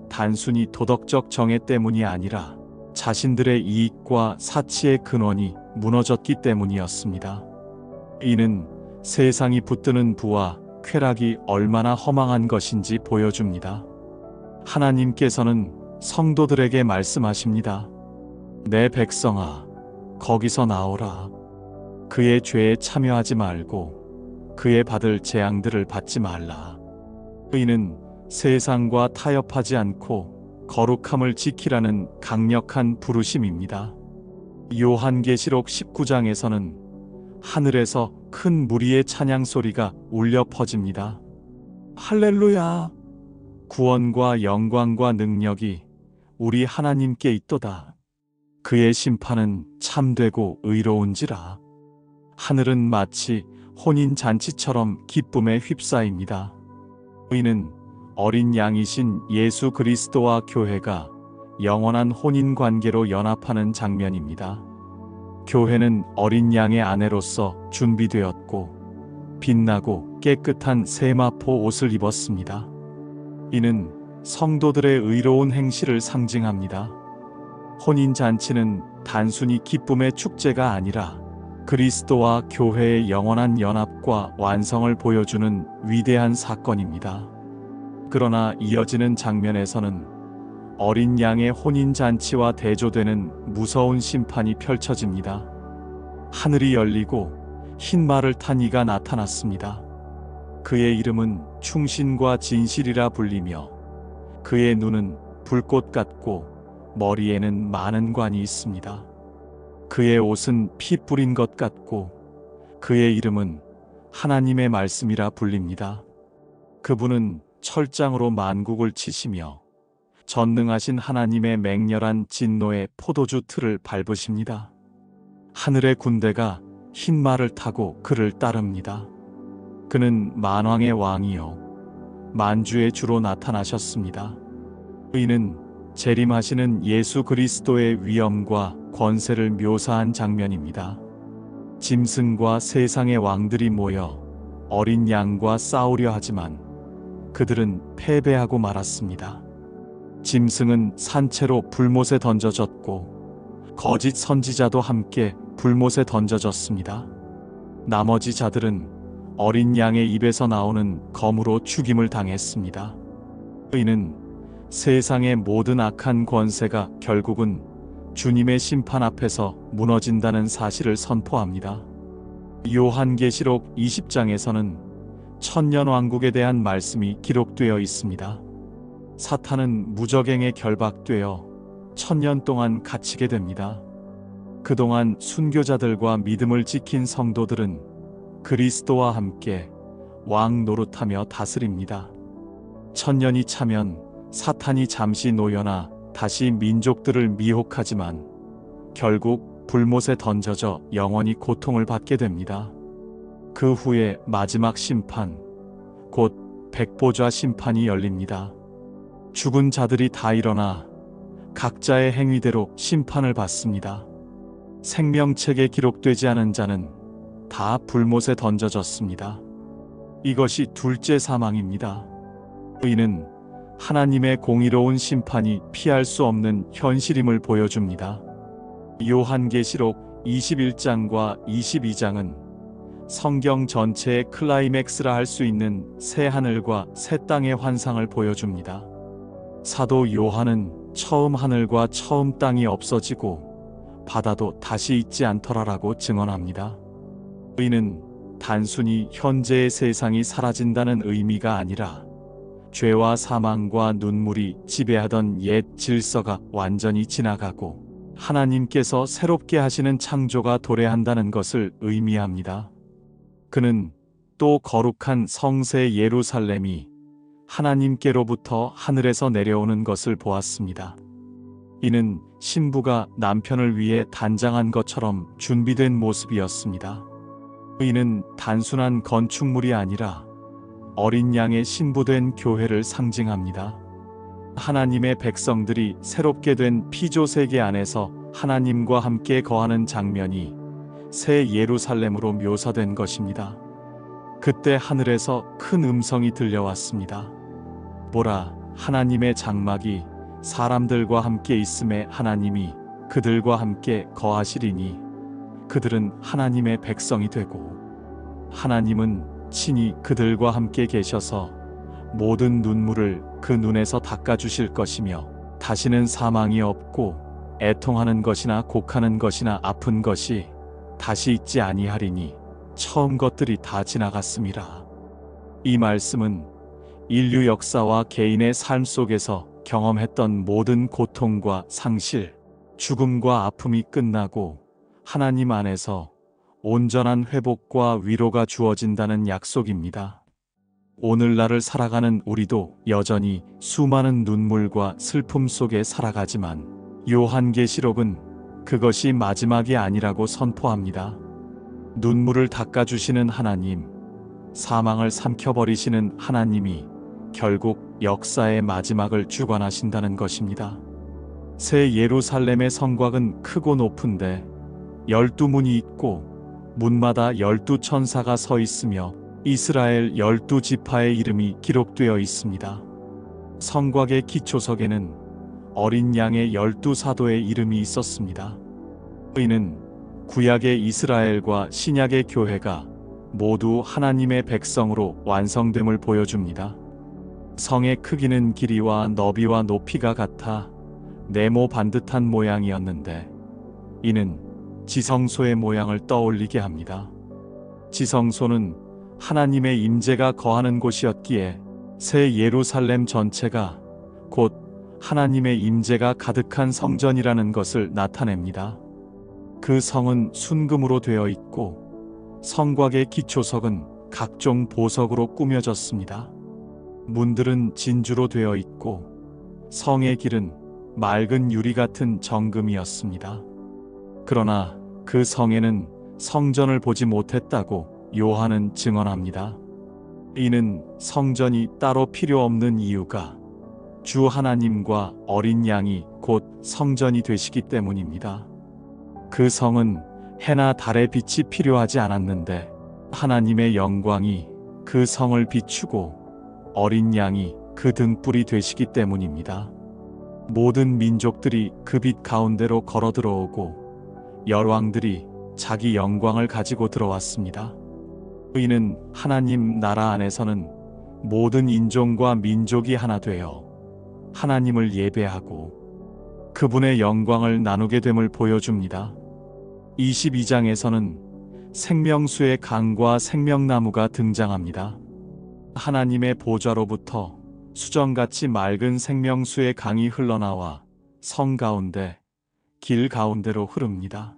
단순히 도덕적 정해 때문이 아니라 자신들의 이익과 사치의 근원이 무너졌기 때문이었습니다. 이는 세상이 붙드는 부와 쾌락이 얼마나 허망한 것인지 보여줍니다. 하나님께서는 성도들에게 말씀하십니다. 내 백성아, 거기서 나오라. 그의 죄에 참여하지 말고 그의 받을 재앙들을 받지 말라. 이는 세상과 타협하지 않고 거룩함을 지키라는 강력한 부르심입니다. 요한계시록 19장에서는 하늘에서 큰 무리의 찬양 소리가 울려 퍼집니다. 할렐루야! 구원과 영광과 능력이 우리 하나님께 있도다. 그의 심판은 참되고 의로운지라. 하늘은 마치 혼인 잔치처럼 기쁨에 휩싸입니다. 이는 어린 양이신 예수 그리스도와 교회가 영원한 혼인 관계로 연합하는 장면입니다. 교회는 어린 양의 아내로서 준비되었고 빛나고 깨끗한 세마포 옷을 입었습니다. 이는 성도들의 의로운 행실을 상징합니다. 혼인잔치는 단순히 기쁨의 축제가 아니라 그리스도와 교회의 영원한 연합과 완성을 보여주는 위대한 사건입니다. 그러나 이어지는 장면에서는 어린 양의 혼인잔치와 대조되는 무서운 심판이 펼쳐집니다. 하늘이 열리고 흰 말을 탄 이가 나타났습니다. 그의 이름은 충신과 진실이라 불리며 그의 눈은 불꽃 같고 머리에는 많은 관이 있습니다. 그의 옷은 피 뿌린 것 같고 그의 이름은 하나님의 말씀이라 불립니다. 그분은 철장으로 만국을 치시며 전능하신 하나님의 맹렬한 진노의 포도주 틀을 밟으십니다. 하늘의 군대가 흰 말을 타고 그를 따릅니다. 그는 만왕의 왕이요 만주의 주로 나타나셨습니다. 이는 재림하시는 예수 그리스도의 위엄과 권세를 묘사한 장면입니다. 짐승과 세상의 왕들이 모여 어린 양과 싸우려 하지만 그들은 패배하고 말았습니다. 짐승은 산채로 불못에 던져졌고 거짓 선지자도 함께 불못에 던져졌습니다. 나머지 자들은 어린 양의 입에서 나오는 검으로 죽임을 당했습니다. 이는 세상의 모든 악한 권세가 결국은 주님의 심판 앞에서 무너진다는 사실을 선포합니다. 요한계시록 20장에서는 천년왕국에 대한 말씀이 기록되어 있습니다. 사탄은 무적행에 결박되어 천년 동안 갇히게 됩니다. 그동안 순교자들과 믿음을 지킨 성도들은 그리스도와 함께 왕 노릇하며 다스립니다. 천년이 차면 사탄이 잠시 놓여나 다시 민족들을 미혹하지만 결국 불못에 던져져 영원히 고통을 받게 됩니다. 그 후에 마지막 심판, 곧 백보좌 심판이 열립니다. 죽은 자들이 다 일어나 각자의 행위대로 심판을 받습니다. 생명책에 기록되지 않은 자는 다 불못에 던져졌습니다. 이것이 둘째 사망입니다. 이는 하나님의 공의로운 심판이 피할 수 없는 현실임을 보여줍니다. 요한계시록 21장과 22장은 성경 전체의 클라이맥스라 할 수 있는 새 하늘과 새 땅의 환상을 보여줍니다. 사도 요한은 처음 하늘과 처음 땅이 없어지고 바다도 다시 있지 않더라라고 증언합니다. 이는 단순히 현재의 세상이 사라진다는 의미가 아니라 죄와 사망과 눈물이 지배하던 옛 질서가 완전히 지나가고 하나님께서 새롭게 하시는 창조가 도래한다는 것을 의미합니다. 그는 또 거룩한 성새 예루살렘이 하나님께로부터 하늘에서 내려오는 것을 보았습니다. 이는 신부가 남편을 위해 단장한 것처럼 준비된 모습이었습니다. 이는 단순한 건축물이 아니라 어린 양의 신부된 교회를 상징합니다. 하나님의 백성들이 새롭게 된 피조 세계 안에서 하나님과 함께 거하는 장면이 새 예루살렘으로 묘사된 것입니다. 그때 하늘에서 큰 음성이 들려왔습니다. 보라, 하나님의 장막이 사람들과 함께 있음에 하나님이 그들과 함께 거하시리니 그들은 하나님의 백성이 되고 하나님은 친히 그들과 함께 계셔서 모든 눈물을 그 눈에서 닦아주실 것이며 다시는 사망이 없고 애통하는 것이나 곡하는 것이나 아픈 것이 다시 있지 아니하리니 처음 것들이 다 지나갔음이라. 이 말씀은 인류 역사와 개인의 삶 속에서 경험했던 모든 고통과 상실, 죽음과 아픔이 끝나고 하나님 안에서 온전한 회복과 위로가 주어진다는 약속입니다. 오늘날을 살아가는 우리도 여전히 수많은 눈물과 슬픔 속에 살아가지만 요한계시록은 그것이 마지막이 아니라고 선포합니다. 눈물을 닦아주시는 하나님, 사망을 삼켜버리시는 하나님이 결국 역사의 마지막을 주관하신다는 것입니다. 새 예루살렘의 성곽은 크고 높은데 12문이 있고 문마다 12천사가 서 있으며 이스라엘 12지파의 이름이 기록되어 있습니다. 성곽의 기초석에는 어린 양의 12사도의 이름이 있었습니다. 이는 구약의 이스라엘과 신약의 교회가 모두 하나님의 백성으로 완성됨을 보여줍니다. 성의 크기는 길이와 너비와 높이가 같아 네모 반듯한 모양이었는데 이는 지성소의 모양을 떠올리게 합니다. 지성소는 하나님의 임재가 거하는 곳이었기에 새 예루살렘 전체가 곧 하나님의 임재가 가득한 성전이라는 것을 나타냅니다. 그 성은 순금으로 되어 있고 성곽의 기초석은 각종 보석으로 꾸며졌습니다. 문들은 진주로 되어 있고 성의 길은 맑은 유리 같은 정금이었습니다. 그러나 그 성에는 성전을 보지 못했다고 요한은 증언합니다. 이는 성전이 따로 필요 없는 이유가 주 하나님과 어린 양이 곧 성전이 되시기 때문입니다. 그 성은 해나 달의 빛이 필요하지 않았는데 하나님의 영광이 그 성을 비추고 어린 양이 그 등불이 되시기 때문입니다. 모든 민족들이 그 빛 가운데로 걸어 들어오고 열왕들이 자기 영광을 가지고 들어왔습니다. 이는 하나님 나라 안에서는 모든 인종과 민족이 하나 되어 하나님을 예배하고 그분의 영광을 나누게 됨을 보여줍니다. 22장에서는 생명수의 강과 생명나무가 등장합니다. 하나님의 보좌로부터 수정같이 맑은 생명수의 강이 흘러나와 성 가운데, 길 가운데로 흐릅니다.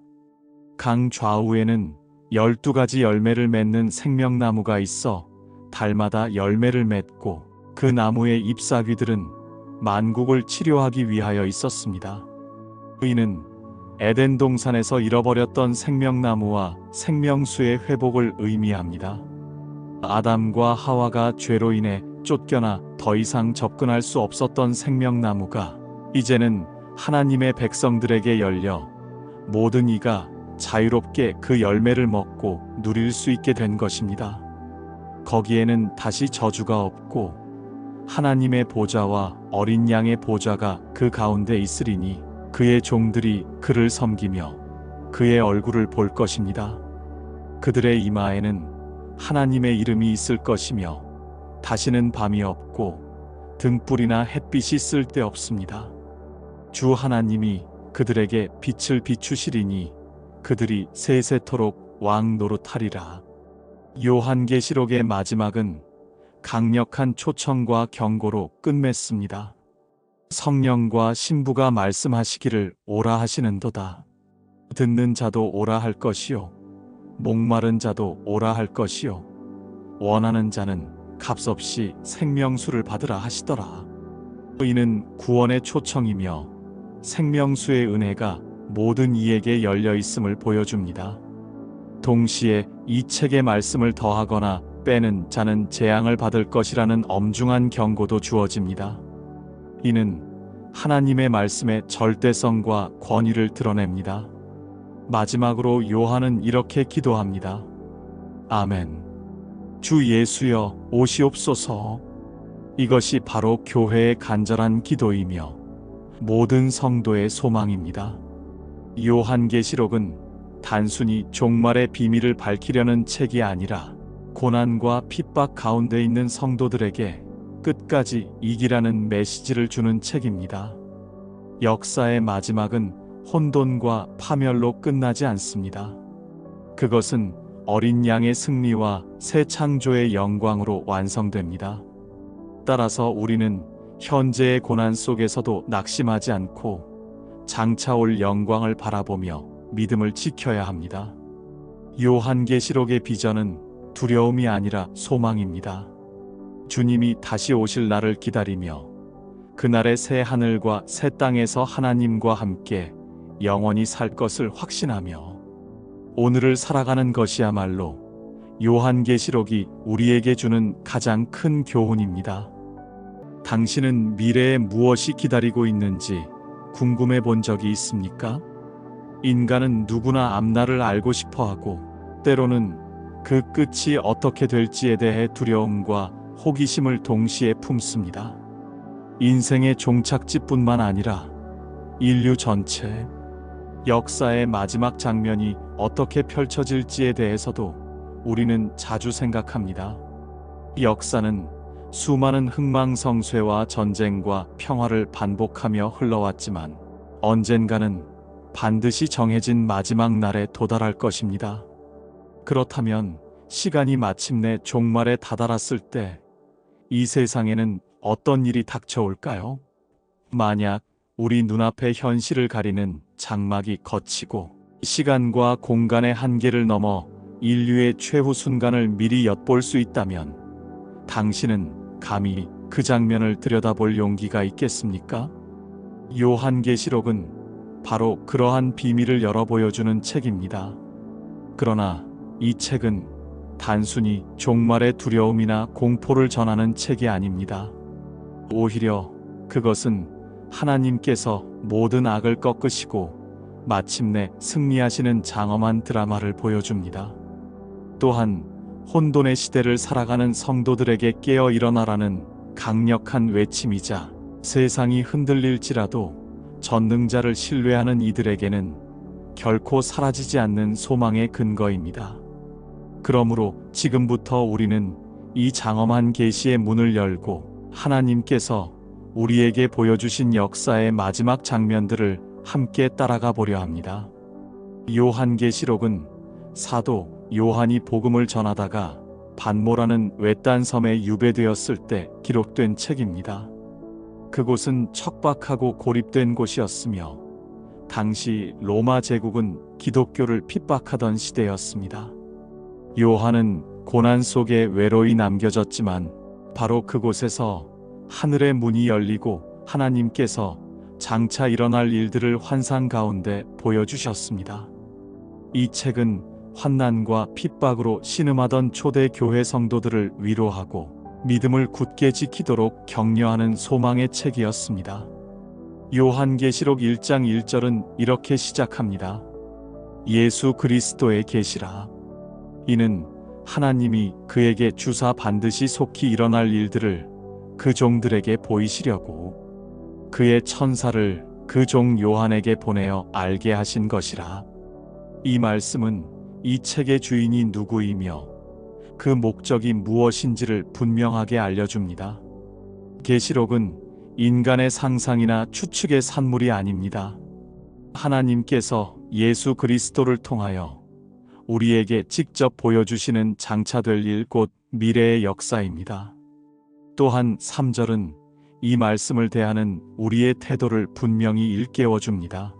강 좌우에는 12가지 열매를 맺는 생명나무가 있어 달마다 열매를 맺고 그 나무의 잎사귀들은 만국을 치료하기 위하여 있었습니다. 이는 에덴 동산에서 잃어버렸던 생명나무와 생명수의 회복을 의미합니다. 아담과 하와가 죄로 인해 쫓겨나 더 이상 접근할 수 없었던 생명나무가 이제는 하나님의 백성들에게 열려 모든 이가 자유롭게 그 열매를 먹고 누릴 수 있게 된 것입니다. 거기에는 다시 저주가 없고 하나님의 보좌와 어린 양의 보좌가 그 가운데 있으리니 그의 종들이 그를 섬기며 그의 얼굴을 볼 것입니다. 그들의 이마에는 하나님의 이름이 있을 것이며 다시는 밤이 없고 등불이나 햇빛이 쓸데없습니다. 주 하나님이 그들에게 빛을 비추시리니 그들이 세세토록 왕 노릇하리라. 요한계시록의 마지막은 강력한 초청과 경고로 끝맺습니다. 성령과 신부가 말씀하시기를 오라 하시는도다. 듣는 자도 오라 할 것이요 목마른 자도 오라 할 것이요 원하는 자는 값없이 생명수를 받으라 하시더라. 이는 구원의 초청이며 생명수의 은혜가 모든 이에게 열려 있음을 보여줍니다. 동시에 이 책의 말씀을 더하거나 빼는 자는 재앙을 받을 것이라는 엄중한 경고도 주어집니다. 이는 하나님의 말씀의 절대성과 권위를 드러냅니다. 마지막으로 요한은 이렇게 기도합니다. 아멘. 주 예수여 오시옵소서. 이것이 바로 교회의 간절한 기도이며 모든 성도의 소망입니다. 요한계시록은 단순히 종말의 비밀을 밝히려는 책이 아니라 고난과 핍박 가운데 있는 성도들에게 끝까지 이기라는 메시지를 주는 책입니다. 역사의 마지막은 혼돈과 파멸로 끝나지 않습니다. 그것은 어린 양의 승리와 새 창조의 영광으로 완성됩니다. 따라서 우리는 현재의 고난 속에서도 낙심하지 않고 장차 올 영광을 바라보며 믿음을 지켜야 합니다. 요한계시록의 비전은 두려움이 아니라 소망입니다. 주님이 다시 오실 날을 기다리며 그날의 새 하늘과 새 땅에서 하나님과 함께 영원히 살 것을 확신하며 오늘을 살아가는 것이야말로 요한계시록이 우리에게 주는 가장 큰 교훈입니다. 당신은 미래에 무엇이 기다리고 있는지 궁금해 본 적이 있습니까? 인간은 누구나 앞날을 알고 싶어 하고 때로는 그 끝이 어떻게 될지에 대해 두려움과 호기심을 동시에 품습니다. 인생의 종착지뿐만 아니라 인류 전체, 역사의 마지막 장면이 어떻게 펼쳐질지에 대해서도 우리는 자주 생각합니다. 역사는 수많은 흥망성쇠와 전쟁과 평화를 반복하며 흘러왔지만 언젠가는 반드시 정해진 마지막 날에 도달할 것입니다. 그렇다면 시간이 마침내 종말에 다다랐을 때 이 세상에는 어떤 일이 닥쳐올까요? 만약 우리 눈앞의 현실을 가리는 장막이 걷히고 시간과 공간의 한계를 넘어 인류의 최후 순간을 미리 엿볼 수 있다면 당신은 감히 그 장면을 들여다볼 용기가 있겠습니까? 요한계시록은 바로 그러한 비밀을 열어 보여주는 책입니다. 그러나 이 책은 단순히 종말의 두려움이나 공포를 전하는 책이 아닙니다. 오히려 그것은 하나님께서 모든 악을 꺾으시고 마침내 승리하시는 장엄한 드라마를 보여줍니다. 또한 혼돈의 시대를 살아가는 성도들에게 깨어 일어나라는 강력한 외침이자 세상이 흔들릴지라도 전능자를 신뢰하는 이들에게는 결코 사라지지 않는 소망의 근거입니다. 그러므로 지금부터 우리는 이 장엄한 계시의 문을 열고 하나님께서 우리에게 보여주신 역사의 마지막 장면들을 함께 따라가 보려 합니다. 요한계시록은 사도 요한이 복음을 전하다가 반모라는 외딴 섬에 유배되었을 때 기록된 책입니다. 그곳은 척박하고 고립된 곳이었으며 당시 로마 제국은 기독교를 핍박하던 시대였습니다. 요한은 고난 속에 외로이 남겨졌지만 바로 그곳에서 하늘의 문이 열리고 하나님께서 장차 일어날 일들을 환상 가운데 보여주셨습니다. 이 책은 환난과 핍박으로 신음하던 초대 교회 성도들을 위로하고 믿음을 굳게 지키도록 격려하는 소망의 책이었습니다. 요한계시록 1장 1절은 이렇게 시작합니다. 예수 그리스도의 계시라. 이는 하나님이 그에게 주사 반드시 속히 일어날 일들을 그 종들에게 보이시려고 그의 천사를 그 종 요한에게 보내어 알게 하신 것이라. 이 말씀은 이 책의 주인이 누구이며 그 목적이 무엇인지를 분명하게 알려줍니다. 계시록은 인간의 상상이나 추측의 산물이 아닙니다. 하나님께서 예수 그리스도를 통하여 우리에게 직접 보여주시는 장차될 일 곧 미래의 역사입니다. 또한 3절은 이 말씀을 대하는 우리의 태도를 분명히 일깨워 줍니다.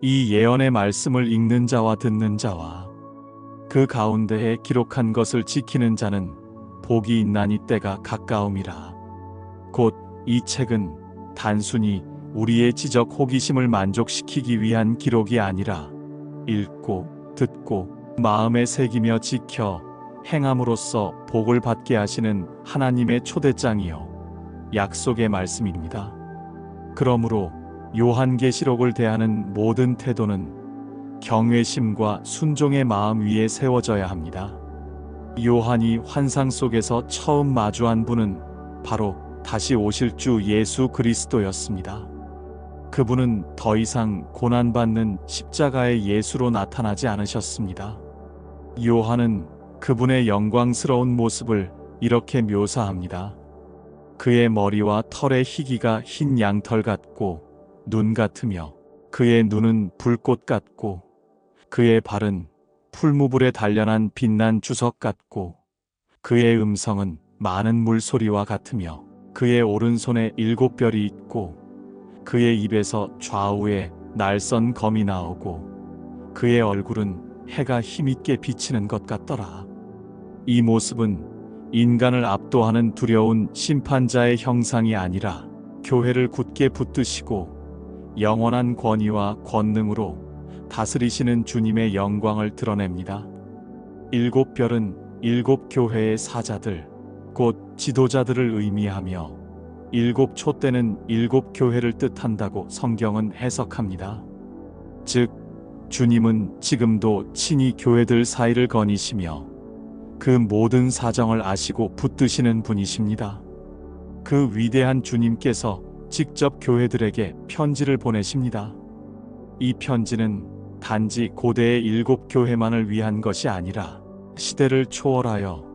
이 예언의 말씀을 읽는 자와 듣는 자와 그 가운데에 기록한 것을 지키는 자는 복이 있나니 때가 가까움이라. 곧 이 책은 단순히 우리의 지적 호기심을 만족시키기 위한 기록이 아니라 읽고 듣고 마음에 새기며 지켜 행함으로써 복을 받게 하시는 하나님의 초대장이요 약속의 말씀입니다. 그러므로 요한계시록을 대하는 모든 태도는 경외심과 순종의 마음 위에 세워져야 합니다. 요한이 환상 속에서 처음 마주한 분은 바로 다시 오실 주 예수 그리스도였습니다. 그분은 더 이상 고난받는 십자가의 예수로 나타나지 않으셨습니다. 요한은 그분의 영광스러운 모습을 이렇게 묘사합니다. 그의 머리와 털의 희기가 흰 양털 같고 눈 같으며 그의 눈은 불꽃 같고 그의 발은 풀무불에 단련한 빛난 주석 같고 그의 음성은 많은 물소리와 같으며 그의 오른손에 7별이 있고 그의 입에서 좌우에 날선 검이 나오고 그의 얼굴은 해가 힘있게 비치는 것 같더라. 이 모습은 인간을 압도하는 두려운 심판자의 형상이 아니라 교회를 굳게 붙드시고 영원한 권위와 권능으로 다스리시는 주님의 영광을 드러냅니다. 7별은 7교회의 사자들, 곧 지도자들을 의미하며 7촛대는 7교회를 뜻한다고 성경은 해석합니다. 즉, 주님은 지금도 친히 교회들 사이를 거니시며 그 모든 사정을 아시고 붙드시는 분이십니다. 그 위대한 주님께서 직접 교회들에게 편지를 보내십니다. 이 편지는 단지 고대의 7교회만을 위한 것이 아니라 시대를 초월하여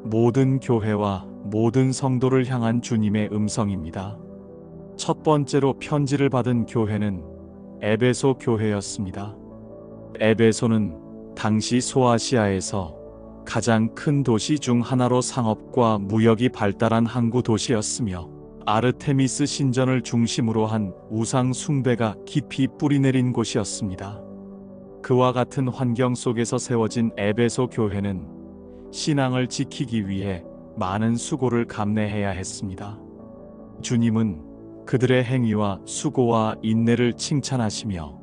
모든 교회와 모든 성도를 향한 주님의 음성입니다. 첫 번째로 편지를 받은 교회는 에베소 교회였습니다. 에베소는 당시 소아시아에서 가장 큰 도시 중 하나로 상업과 무역이 발달한 항구 도시였으며 아르테미스 신전을 중심으로 한 우상 숭배가 깊이 뿌리내린 곳이었습니다. 그와 같은 환경 속에서 세워진 에베소 교회는 신앙을 지키기 위해 많은 수고를 감내해야 했습니다. 주님은 그들의 행위와 수고와 인내를 칭찬하시며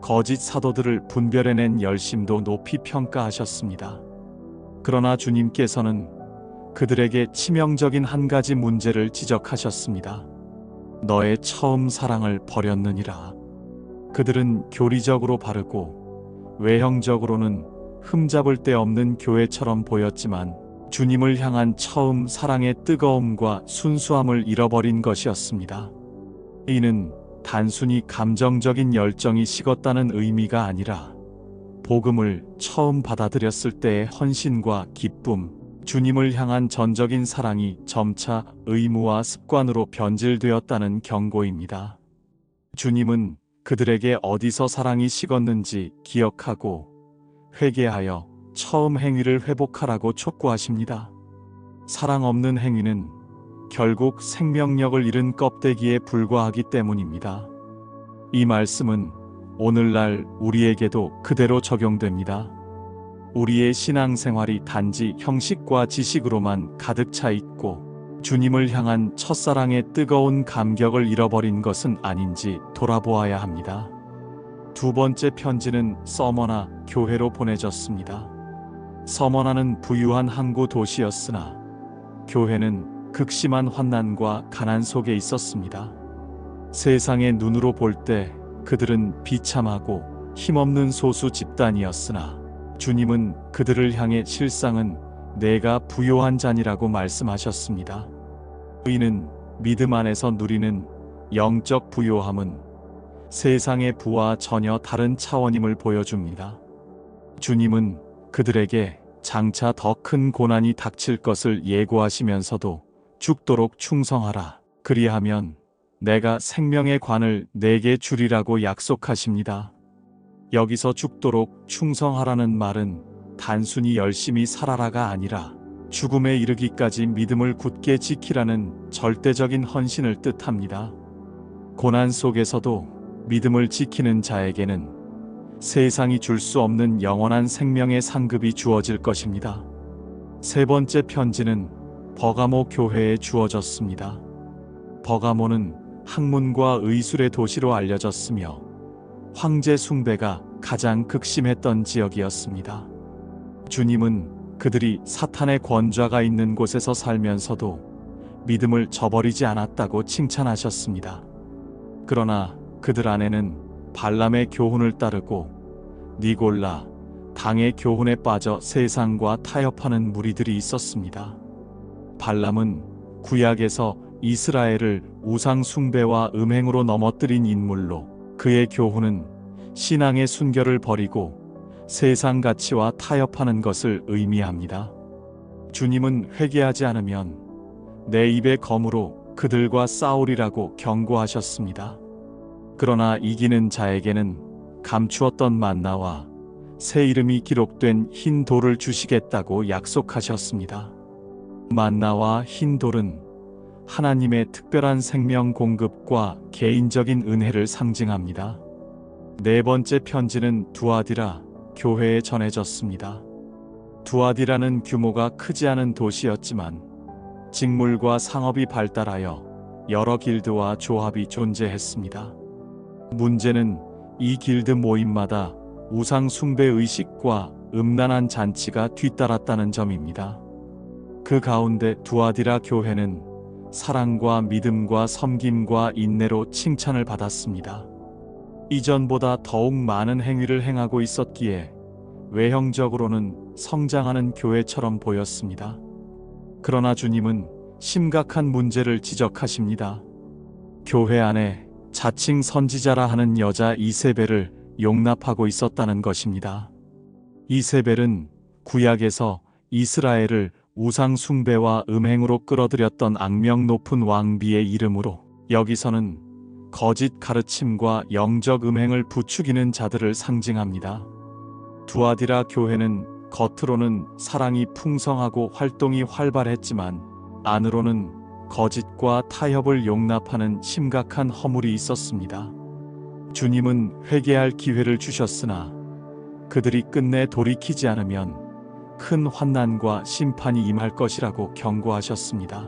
거짓 사도들을 분별해낸 열심도 높이 평가하셨습니다. 그러나 주님께서는 그들에게 치명적인 한 가지 문제를 지적하셨습니다. 너의 처음 사랑을 버렸느니라. 그들은 교리적으로 바르고 외형적으로는 흠잡을 데 없는 교회처럼 보였지만 주님을 향한 처음 사랑의 뜨거움과 순수함을 잃어버린 것이었습니다. 이는 단순히 감정적인 열정이 식었다는 의미가 아니라 복음을 처음 받아들였을 때의 헌신과 기쁨, 주님을 향한 전적인 사랑이 점차 의무와 습관으로 변질되었다는 경고입니다. 주님은 그들에게 어디서 사랑이 식었는지 기억하고 회개하여 처음 행위를 회복하라고 촉구하십니다. 사랑 없는 행위는 결국 생명력을 잃은 껍데기에 불과하기 때문입니다. 이 말씀은 오늘날 우리에게도 그대로 적용됩니다. 우리의 신앙생활이 단지 형식과 지식으로만 가득 차 있고 주님을 향한 첫사랑의 뜨거운 감격을 잃어버린 것은 아닌지 돌아보아야 합니다. 두 번째 편지는 서머나 교회로 보내졌습니다. 서머나는 부유한 항구 도시였으나 교회는 극심한 환난과 가난 속에 있었습니다. 세상의 눈으로 볼 때 그들은 비참하고 힘없는 소수 집단이었으나 주님은 그들을 향해 실상은 내가 부요한 잔이라고 말씀하셨습니다. 이는 믿음 안에서 누리는 영적 부요함은 세상의 부와 전혀 다른 차원임을 보여줍니다. 주님은 그들에게 장차 더 큰 고난이 닥칠 것을 예고하시면서도 죽도록 충성하라. 그리하면 내가 생명의 관을 내게 주리라고 약속하십니다. 여기서 죽도록 충성하라는 말은 단순히 열심히 살아라가 아니라 죽음에 이르기까지 믿음을 굳게 지키라는 절대적인 헌신을 뜻합니다. 고난 속에서도 믿음을 지키는 자에게는 세상이 줄 수 없는 영원한 생명의 상급이 주어질 것입니다. 세 번째 편지는 버가모 교회에 주어졌습니다. 버가모는 학문과 의술의 도시로 알려졌으며 황제 숭배가 가장 극심했던 지역이었습니다. 주님은 그들이 사탄의 권좌가 있는 곳에서 살면서도 믿음을 저버리지 않았다고 칭찬하셨습니다. 그러나 그들 안에는 발람의 교훈을 따르고 니골라, 당의 교훈에 빠져 세상과 타협하는 무리들이 있었습니다. 발람은 구약에서 이스라엘을 우상 숭배와 음행으로 넘어뜨린 인물로 그의 교훈은 신앙의 순결을 버리고 세상 가치와 타협하는 것을 의미합니다. 주님은 회개하지 않으면 내 입의 검으로 그들과 싸우리라고 경고하셨습니다. 그러나 이기는 자에게는 감추었던 만나와 새 이름이 기록된 흰 돌을 주시겠다고 약속하셨습니다. 만나와 흰 돌은 하나님의 특별한 생명 공급과 개인적인 은혜를 상징합니다. 네 번째 편지는 두아디라 교회에 전해졌습니다. 두아디라는 규모가 크지 않은 도시였지만 직물과 상업이 발달하여 여러 길드와 조합이 존재했습니다. 문제는 이 길드 모임마다 우상 숭배 의식과 음란한 잔치가 뒤따랐다는 점입니다. 그 가운데 두아디라 교회는 사랑과 믿음과 섬김과 인내로 칭찬을 받았습니다. 이전보다 더욱 많은 행위를 행하고 있었기에 외형적으로는 성장하는 교회처럼 보였습니다. 그러나 주님은 심각한 문제를 지적하십니다. 교회 안에 자칭 선지자라 하는 여자 이세벨을 용납하고 있었다는 것입니다. 이세벨은 구약에서 이스라엘을 우상 숭배와 음행으로 끌어들였던 악명 높은 왕비의 이름으로 여기서는 거짓 가르침과 영적 음행을 부추기는 자들을 상징합니다. 두아디라 교회는 겉으로는 사랑이 풍성하고 활동이 활발했지만 안으로는 거짓과 타협을 용납하는 심각한 허물이 있었습니다. 주님은 회개할 기회를 주셨으나 그들이 끝내 돌이키지 않으면 큰 환난과 심판이 임할 것이라고 경고하셨습니다.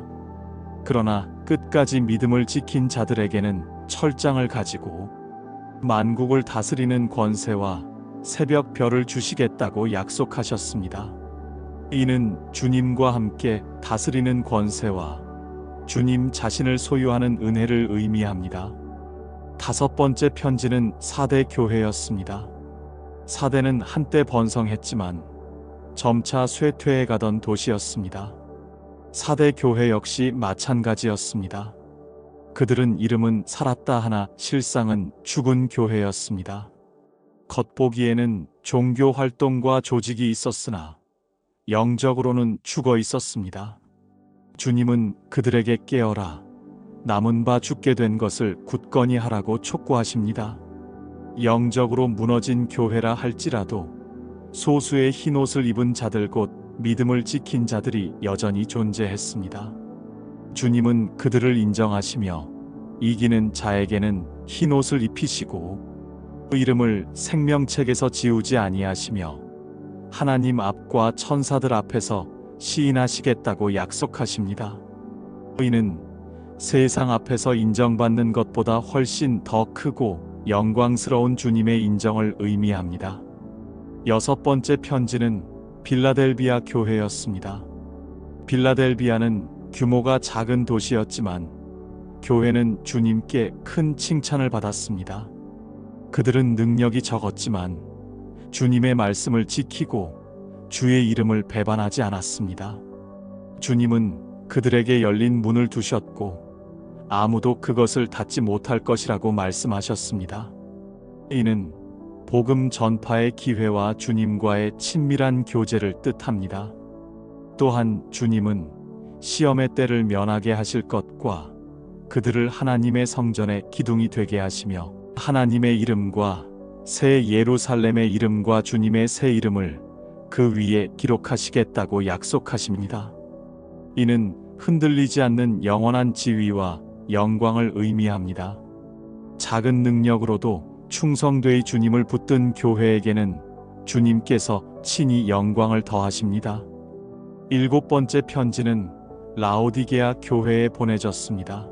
그러나 끝까지 믿음을 지킨 자들에게는 철장을 가지고 만국을 다스리는 권세와 새벽 별을 주시겠다고 약속하셨습니다. 이는 주님과 함께 다스리는 권세와 주님 자신을 소유하는 은혜를 의미합니다. 다섯 번째 편지는 사대 교회였습니다. 사대는 한때 번성했지만 점차 쇠퇴해 가던 도시였습니다. 사대 교회 역시 마찬가지였습니다. 그들은 이름은 살았다 하나 실상은 죽은 교회였습니다. 겉보기에는 종교 활동과 조직이 있었으나 영적으로는 죽어 있었습니다. 주님은 그들에게 깨어라, 남은 바 죽게 된 것을 굳건히 하라고 촉구하십니다. 영적으로 무너진 교회라 할지라도 소수의 흰옷을 입은 자들 곧 믿음을 지킨 자들이 여전히 존재했습니다. 주님은 그들을 인정하시며 이기는 자에게는 흰옷을 입히시고 그 이름을 생명책에서 지우지 아니하시며 하나님 앞과 천사들 앞에서 시인하시겠다고 약속하십니다. 이는 세상 앞에서 인정받는 것보다 훨씬 더 크고 영광스러운 주님의 인정을 의미합니다. 여섯 번째 편지는 빌라델비아 교회였습니다. 빌라델비아는 규모가 작은 도시였지만 교회는 주님께 큰 칭찬을 받았습니다. 그들은 능력이 적었지만 주님의 말씀을 지키고 주의 이름을 배반하지 않았습니다. 주님은 그들에게 열린 문을 두셨고 아무도 그것을 닫지 못할 것이라고 말씀하셨습니다. 이는 복음 전파의 기회와 주님과의 친밀한 교제를 뜻합니다. 또한 주님은 시험의 때를 면하게 하실 것과 그들을 하나님의 성전의 기둥이 되게 하시며 하나님의 이름과 새 예루살렘의 이름과 주님의 새 이름을 그 위에 기록하시겠다고 약속하십니다. 이는 흔들리지 않는 영원한 지위와 영광을 의미합니다. 작은 능력으로도 충성되이 주님을 붙든 교회에게는 주님께서 친히 영광을 더하십니다. 7번째 편지는 라오디게아 교회에 보내졌습니다.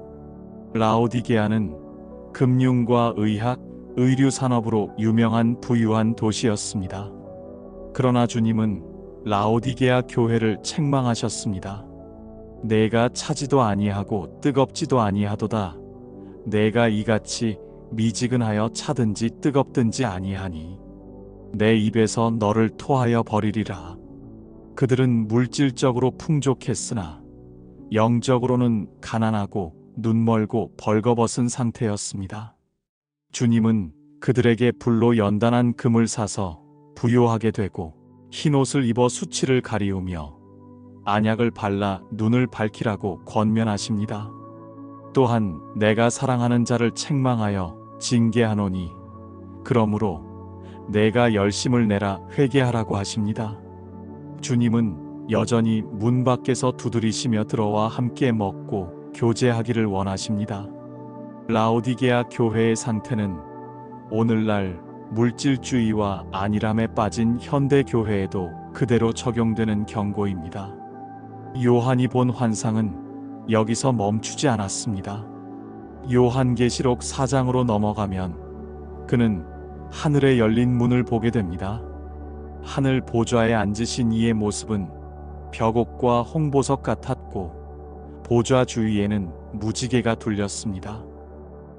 라오디게아는 금융과 의학, 의류 산업으로 유명한 부유한 도시였습니다. 그러나 주님은 라오디게아 교회를 책망하셨습니다. 내가 차지도 아니하고 뜨겁지도 아니하도다. 내가 이같이 미지근하여 차든지 뜨겁든지 아니하니 내 입에서 너를 토하여 버리리라. 그들은 물질적으로 풍족했으나 영적으로는 가난하고 눈멀고 벌거벗은 상태였습니다. 주님은 그들에게 불로 연단한 금을 사서 부요하게 되고 흰옷을 입어 수치를 가리우며 안약을 발라 눈을 밝히라고 권면하십니다. 또한 내가 사랑하는 자를 책망하여 징계하노니 그러므로 내가 열심을 내라 회개하라고 하십니다. 주님은 여전히 문 밖에서 두드리시며 들어와 함께 먹고 교제하기를 원하십니다. 라오디게아 교회의 상태는 오늘날 물질주의와 안일함에 빠진 현대 교회에도 그대로 적용되는 경고입니다. 요한이 본 환상은 여기서 멈추지 않았습니다. 요한계시록 4장으로 넘어가면 그는 하늘에 열린 문을 보게 됩니다. 하늘 보좌에 앉으신 이의 모습은 벽옥과 홍보석 같았고 보좌 주위에는 무지개가 둘렸습니다.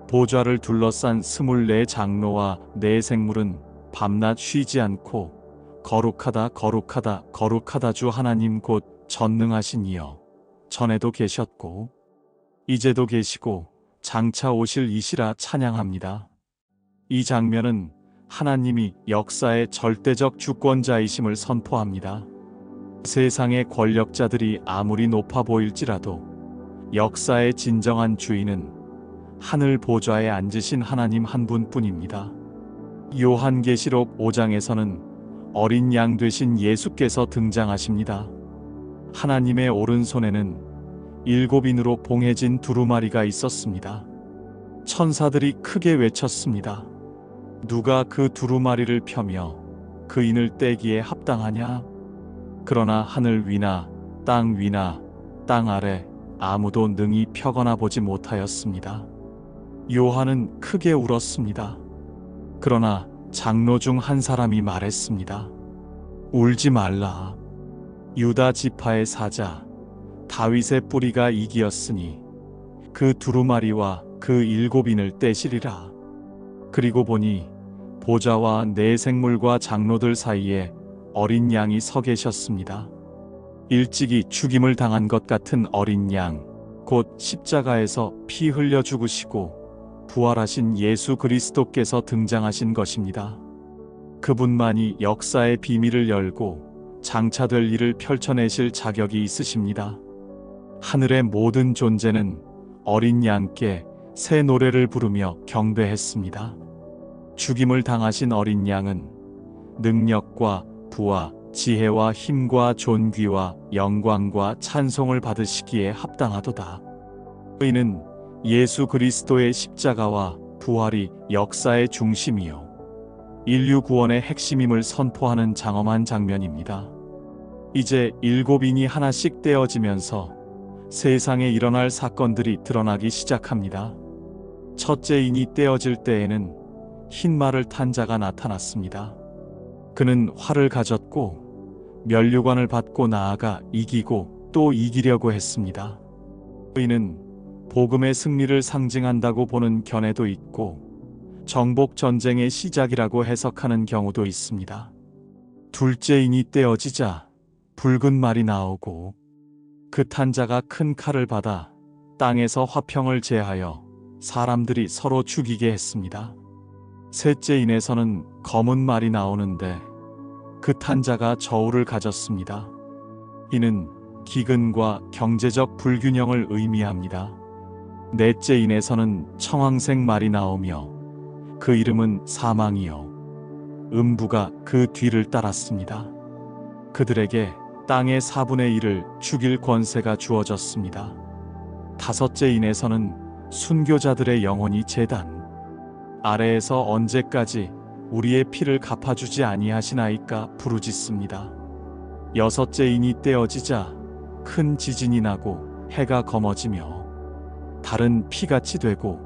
보좌를 둘러싼 24 장로와 4 생물은 밤낮 쉬지 않고 거룩하다 거룩하다 거룩하다 주 하나님 곧 전능하신 이여 전에도 계셨고 이제도 계시고 장차 오실 이시라 찬양합니다. 이 장면은 하나님이 역사의 절대적 주권자이심을 선포합니다. 세상의 권력자들이 아무리 높아 보일지라도 역사의 진정한 주인은 하늘 보좌에 앉으신 하나님 한 분뿐입니다. 요한계시록 5장에서는 어린 양 되신 예수께서 등장하십니다. 하나님의 오른손에는 7인으로 봉해진 두루마리가 있었습니다. 천사들이 크게 외쳤습니다. 누가 그 두루마리를 펴며 그 인을 떼기에 합당하냐? 그러나 하늘 위나 땅 위나 땅 아래 아무도 능히 펴거나 보지 못하였습니다. 요한은 크게 울었습니다. 그러나 장로 중 한 사람이 말했습니다. 울지 말라. 유다 지파의 사자 다윗의 뿌리가 이기었으니 그 두루마리와 그 7인을 떼시리라. 그리고 보니 보좌와 4 생물과 장로들 사이에 어린 양이 서 계셨습니다. 일찍이 죽임을 당한 것 같은 어린 양, 곧 십자가에서 피 흘려 죽으시고 부활하신 예수 그리스도께서 등장하신 것입니다. 그분만이 역사의 비밀을 열고 장차 될 일을 펼쳐내실 자격이 있으십니다. 하늘의 모든 존재는 어린 양께 새 노래를 부르며 경배했습니다. 죽임을 당하신 어린 양은 능력과 부와 지혜와 힘과 존귀와 영광과 찬송을 받으시기에 합당하도다. 이는 예수 그리스도의 십자가와 부활이 역사의 중심이요 인류 구원의 핵심임을 선포하는 장엄한 장면입니다. 이제 7인이 하나씩 떼어지면서 세상에 일어날 사건들이 드러나기 시작합니다. 첫째 인이 떼어질 때에는 흰 말을 탄 자가 나타났습니다. 그는 활을 가졌고 면류관을 받고 나아가 이기고 또 이기려고 했습니다. 이는 복음의 승리를 상징한다고 보는 견해도 있고 정복 전쟁의 시작이라고 해석하는 경우도 있습니다. 둘째 인이 떼어지자 붉은 말이 나오고 그 탄자가 큰 칼을 받아 땅에서 화평을 제하여 사람들이 서로 죽이게 했습니다. 셋째 인에서는 검은 말이 나오는데 그 탄자가 저울을 가졌습니다. 이는 기근과 경제적 불균형을 의미합니다. 넷째 인에서는 청황색 말이 나오며 그 이름은 사망이요 음부가 그 뒤를 따랐습니다. 그들에게 땅의 4분의 1을 죽일 권세가 주어졌습니다. 다섯째 인에서는 순교자들의 영혼이 제단 아래에서 언제까지 우리의 피를 갚아주지 아니하시나이까 부르짖습니다. 여섯째 인이 떼어지자 큰 지진이 나고 해가 검어지며 달은 피같이 되고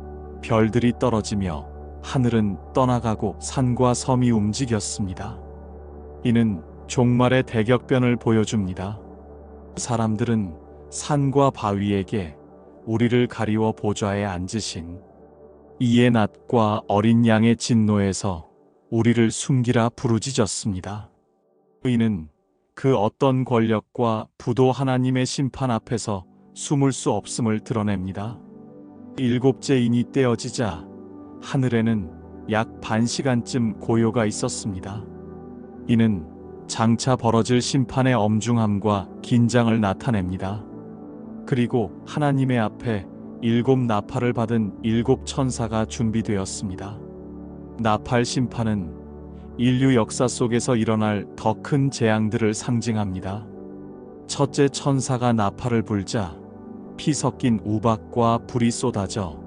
별들이 떨어지며 하늘은 떠나가고 산과 섬이 움직였습니다. 이는 종말의 대격변을 보여줍니다. 사람들은 산과 바위에게 우리를 가리워 보좌에 앉으신 이의 낫과 어린 양의 진노에서 우리를 숨기라 부르짖었습니다. 이는 그 어떤 권력과 부도 하나님의 심판 앞에서 숨을 수 없음을 드러냅니다. 일곱째 인이 떼어지자 하늘에는 약 반시간쯤 고요가 있었습니다. 이는 장차 벌어질 심판의 엄중함과 긴장을 나타냅니다. 그리고 하나님의 앞에 7 나팔을 받은 7 천사가 준비되었습니다. 나팔 심판은 인류 역사 속에서 일어날 더 큰 재앙들을 상징합니다. 첫째 천사가 나팔을 불자 피 섞인 우박과 불이 쏟아져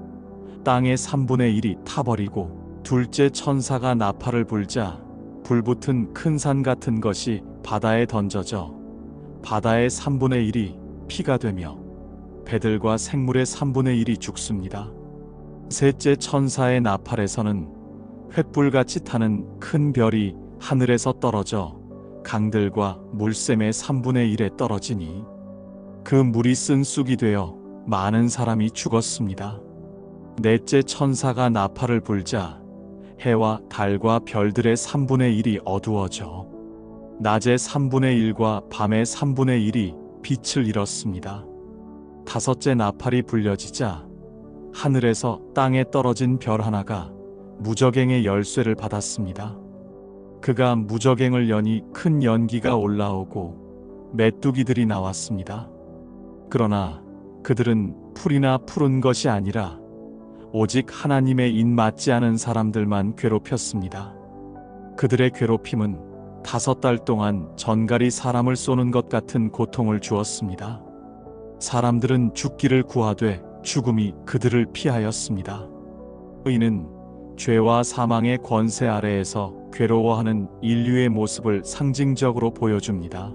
땅의 3분의 1이 타버리고, 둘째 천사가 나팔을 불자 불붙은 큰 산 같은 것이 바다에 던져져 바다의 3분의 1이 피가 되며 배들과 생물의 3분의 1이 죽습니다. 셋째 천사의 나팔에서는 횃불같이 타는 큰 별이 하늘에서 떨어져 강들과 물샘의 3분의 1에 떨어지니 그 물이 쓴 쑥이 되어 많은 사람이 죽었습니다. 넷째 천사가 나팔을 불자 해와 달과 별들의 3분의 1이 어두워져 낮의 3분의 1과 밤의 3분의 1이 빛을 잃었습니다. 다섯째 나팔이 불려지자 하늘에서 땅에 떨어진 별 하나가 무저갱의 열쇠를 받았습니다. 그가 무저갱을 여니 큰 연기가 올라오고 메뚜기들이 나왔습니다. 그러나 그들은 풀이나 푸른 것이 아니라 오직 하나님의 인 맞지 않은 사람들만 괴롭혔습니다. 그들의 괴롭힘은 5달 동안 전갈이 사람을 쏘는 것 같은 고통을 주었습니다. 사람들은 죽기를 구하되 죽음이 그들을 피하였습니다. 이는 죄와 사망의 권세 아래에서 괴로워하는 인류의 모습을 상징적으로 보여줍니다.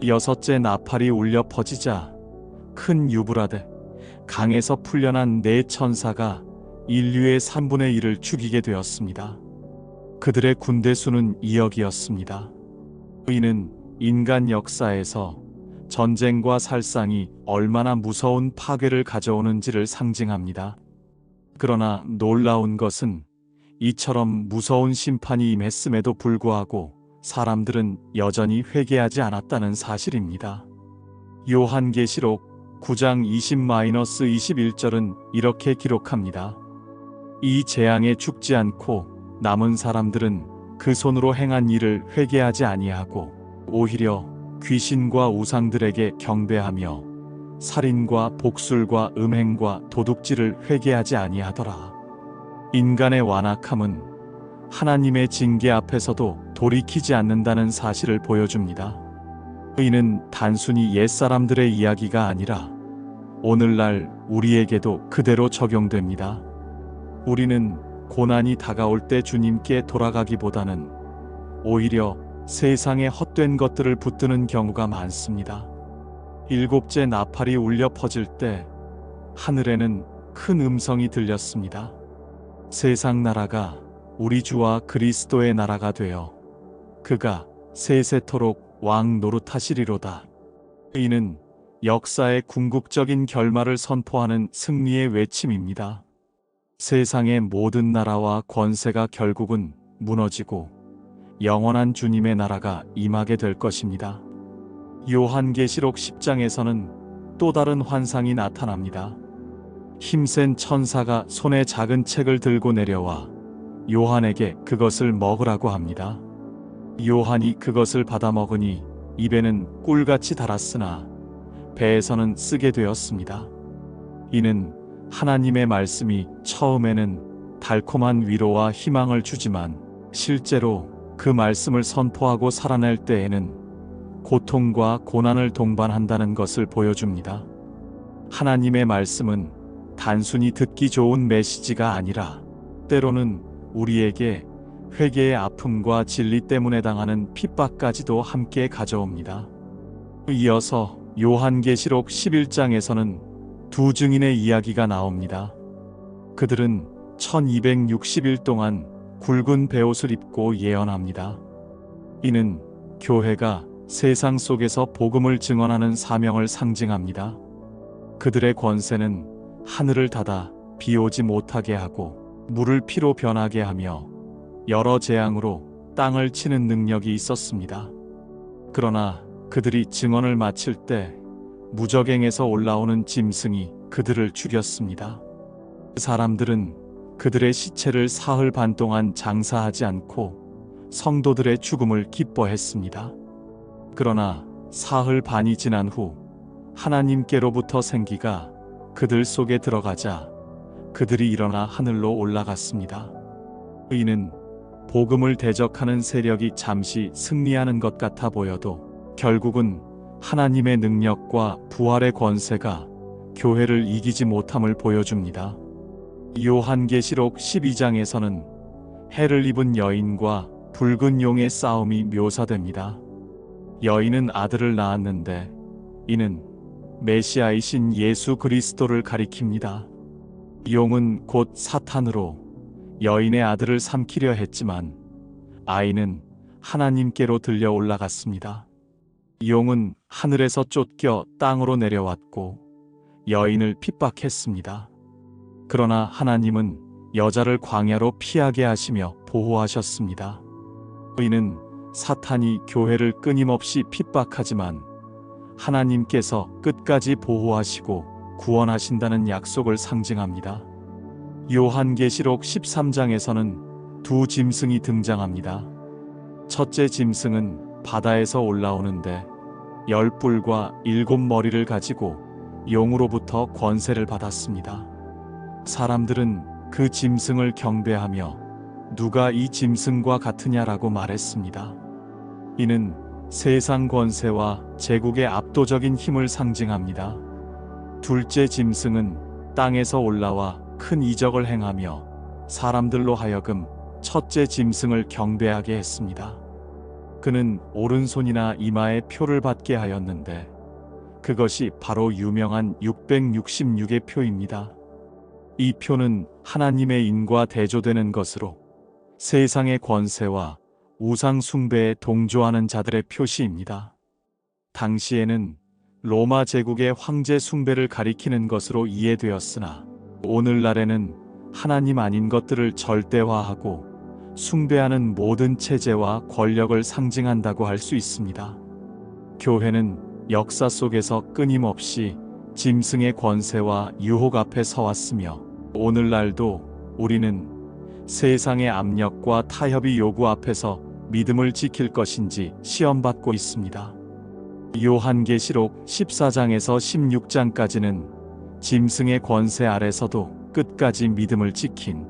여섯째 나팔이 울려 퍼지자 큰 유브라데 강에서 풀려난 4 천사가 인류의 3분의 1을 죽이게 되었습니다. 그들의 군대 수는 2억이었습니다. 이는 인간 역사에서 전쟁과 살상이 얼마나 무서운 파괴를 가져오는지를 상징합니다. 그러나 놀라운 것은 이처럼 무서운 심판이 임했음에도 불구하고 사람들은 여전히 회개하지 않았다는 사실입니다. 요한계시록 9장 20-21절은 이렇게 기록합니다. 이 재앙에 죽지 않고 남은 사람들은 그 손으로 행한 일을 회개하지 아니하고 오히려 귀신과 우상들에게 경배하며 살인과 복술과 음행과 도둑질을 회개하지 아니하더라. 인간의 완악함은 하나님의 징계 앞에서도 돌이키지 않는다는 사실을 보여줍니다. 이는 단순히 옛사람들의 이야기가 아니라 오늘날 우리에게도 그대로 적용됩니다. 우리는 고난이 다가올 때 주님께 돌아가기보다는 오히려 세상의 헛된 것들을 붙드는 경우가 많습니다. 7째 나팔이 울려 퍼질 때 하늘에는 큰 음성이 들렸습니다. 세상 나라가 우리 주와 그리스도의 나라가 되어 그가 세세토록 왕 노릇하시리로다. 이는 역사의 궁극적인 결말을 선포하는 승리의 외침입니다. 세상의 모든 나라와 권세가 결국은 무너지고 영원한 주님의 나라가 임하게 될 것입니다. 요한계시록 10장에서는 또 다른 환상이 나타납니다. 힘센 천사가 손에 작은 책을 들고 내려와 요한에게 그것을 먹으라고 합니다. 요한이 그것을 받아 먹으니 입에는 꿀같이 달았으나 배에서는 쓰게 되었습니다. 이는 하나님의 말씀이 처음에는 달콤한 위로와 희망을 주지만 실제로 그 말씀을 선포하고 살아낼 때에는 고통과 고난을 동반한다는 것을 보여줍니다. 하나님의 말씀은 단순히 듣기 좋은 메시지가 아니라 때로는 우리에게 회개의 아픔과 진리 때문에 당하는 핍박까지도 함께 가져옵니다. 이어서 요한계시록 11장에서는 두 증인의 이야기가 나옵니다. 그들은 1260일 동안 굵은 베옷을 입고 예언합니다. 이는 교회가 세상 속에서 복음을 증언하는 사명을 상징합니다. 그들의 권세는 하늘을 닫아 비 오지 못하게 하고 물을 피로 변하게 하며 여러 재앙으로 땅을 치는 능력이 있었습니다. 그러나 그들이 증언을 마칠 때 무저갱에서 올라오는 짐승이 그들을 죽였습니다. 사람들은 그들의 시체를 사흘 반 동안 장사하지 않고 성도들의 죽음을 기뻐했습니다. 그러나 사흘 반이 지난 후 하나님께로부터 생기가 그들 속에 들어가자 그들이 일어나 하늘로 올라갔습니다. 이는 복음을 대적하는 세력이 잠시 승리하는 것 같아 보여도 결국은 하나님의 능력과 부활의 권세가 교회를 이기지 못함을 보여줍니다. 요한계시록 12장에서는 해를 입은 여인과 붉은 용의 싸움이 묘사됩니다. 여인은 아들을 낳았는데 이는 메시아이신 예수 그리스도를 가리킵니다. 용은 곧 사탄으로 여인의 아들을 삼키려 했지만 아이는 하나님께로 들려 올라갔습니다. 용은 하늘에서 쫓겨 땅으로 내려왔고 여인을 핍박했습니다. 그러나 하나님은 여자를 광야로 피하게 하시며 보호하셨습니다. 이는 사탄이 교회를 끊임없이 핍박하지만 하나님께서 끝까지 보호하시고 구원하신다는 약속을 상징합니다. 요한계시록 13장에서는 두 짐승이 등장합니다. 첫째 짐승은 바다에서 올라오는데 10뿔과 7머리를 가지고 용으로부터 권세를 받았습니다. 사람들은 그 짐승을 경배하며 누가 이 짐승과 같으냐라고 말했습니다. 이는 세상 권세와 제국의 압도적인 힘을 상징합니다. 둘째 짐승은 땅에서 올라와 큰 이적을 행하며 사람들로 하여금 첫째 짐승을 경배하게 했습니다. 그는 오른손이나 이마에 표를 받게 하였는데 그것이 바로 유명한 666의 표입니다. 이 표는 하나님의 인과 대조되는 것으로 세상의 권세와 우상 숭배에 동조하는 자들의 표시입니다. 당시에는 로마 제국의 황제 숭배를 가리키는 것으로 이해되었으나 오늘날에는 하나님 아닌 것들을 절대화하고 숭배하는 모든 체제와 권력을 상징한다고 할 수 있습니다. 교회는 역사 속에서 끊임없이 짐승의 권세와 유혹 앞에 서왔으며 오늘날도 우리는 세상의 압력과 타협의 요구 앞에서 믿음을 지킬 것인지 시험받고 있습니다. 요한계시록 14장에서 16장까지는 짐승의 권세 아래서도 끝까지 믿음을 지킨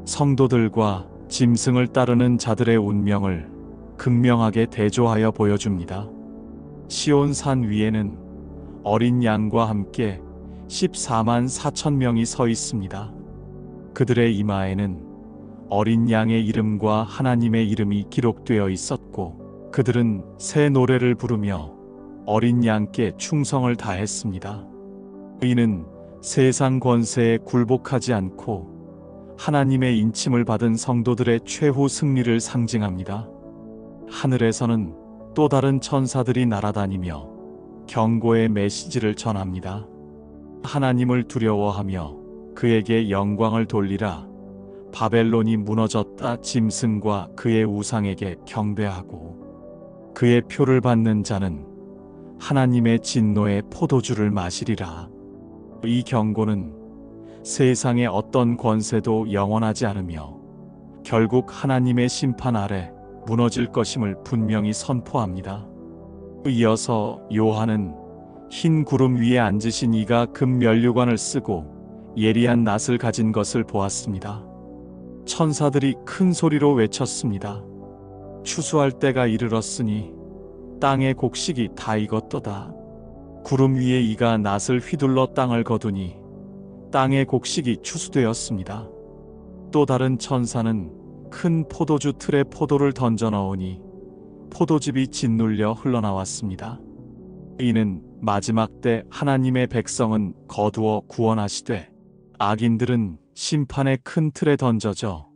성도들과 짐승을 따르는 자들의 운명을 극명하게 대조하여 보여줍니다. 시온산 위에는 어린 양과 함께 14만 4천 명이 서 있습니다. 그들의 이마에는 어린 양의 이름과 하나님의 이름이 기록되어 있었고 그들은 새 노래를 부르며 어린 양께 충성을 다했습니다. 이는 세상 권세에 굴복하지 않고 하나님의 인침을 받은 성도들의 최후 승리를 상징합니다. 하늘에서는 또 다른 천사들이 날아다니며 경고의 메시지를 전합니다. 하나님을 두려워하며 그에게 영광을 돌리라. 바벨론이 무너졌다. 짐승과 그의 우상에게 경배하고 그의 표를 받는 자는 하나님의 진노의 포도주를 마시리라. 이 경고는 세상의 어떤 권세도 영원하지 않으며 결국 하나님의 심판 아래 무너질 것임을 분명히 선포합니다. 이어서 요한은 흰 구름 위에 앉으신 이가 금 면류관을 쓰고 예리한 낫을 가진 것을 보았습니다. 천사들이 큰 소리로 외쳤습니다. 추수할 때가 이르렀으니 땅의 곡식이 다 익었도다. 구름 위에 이가 낫을 휘둘러 땅을 거두니 땅의 곡식이 추수되었습니다. 또 다른 천사는 큰 포도주 틀에 포도를 던져 넣으니 포도즙이 짓눌려 흘러나왔습니다. 이는 마지막 때 하나님의 백성은 거두어 구원하시되 악인들은 심판의 큰 틀에 던져져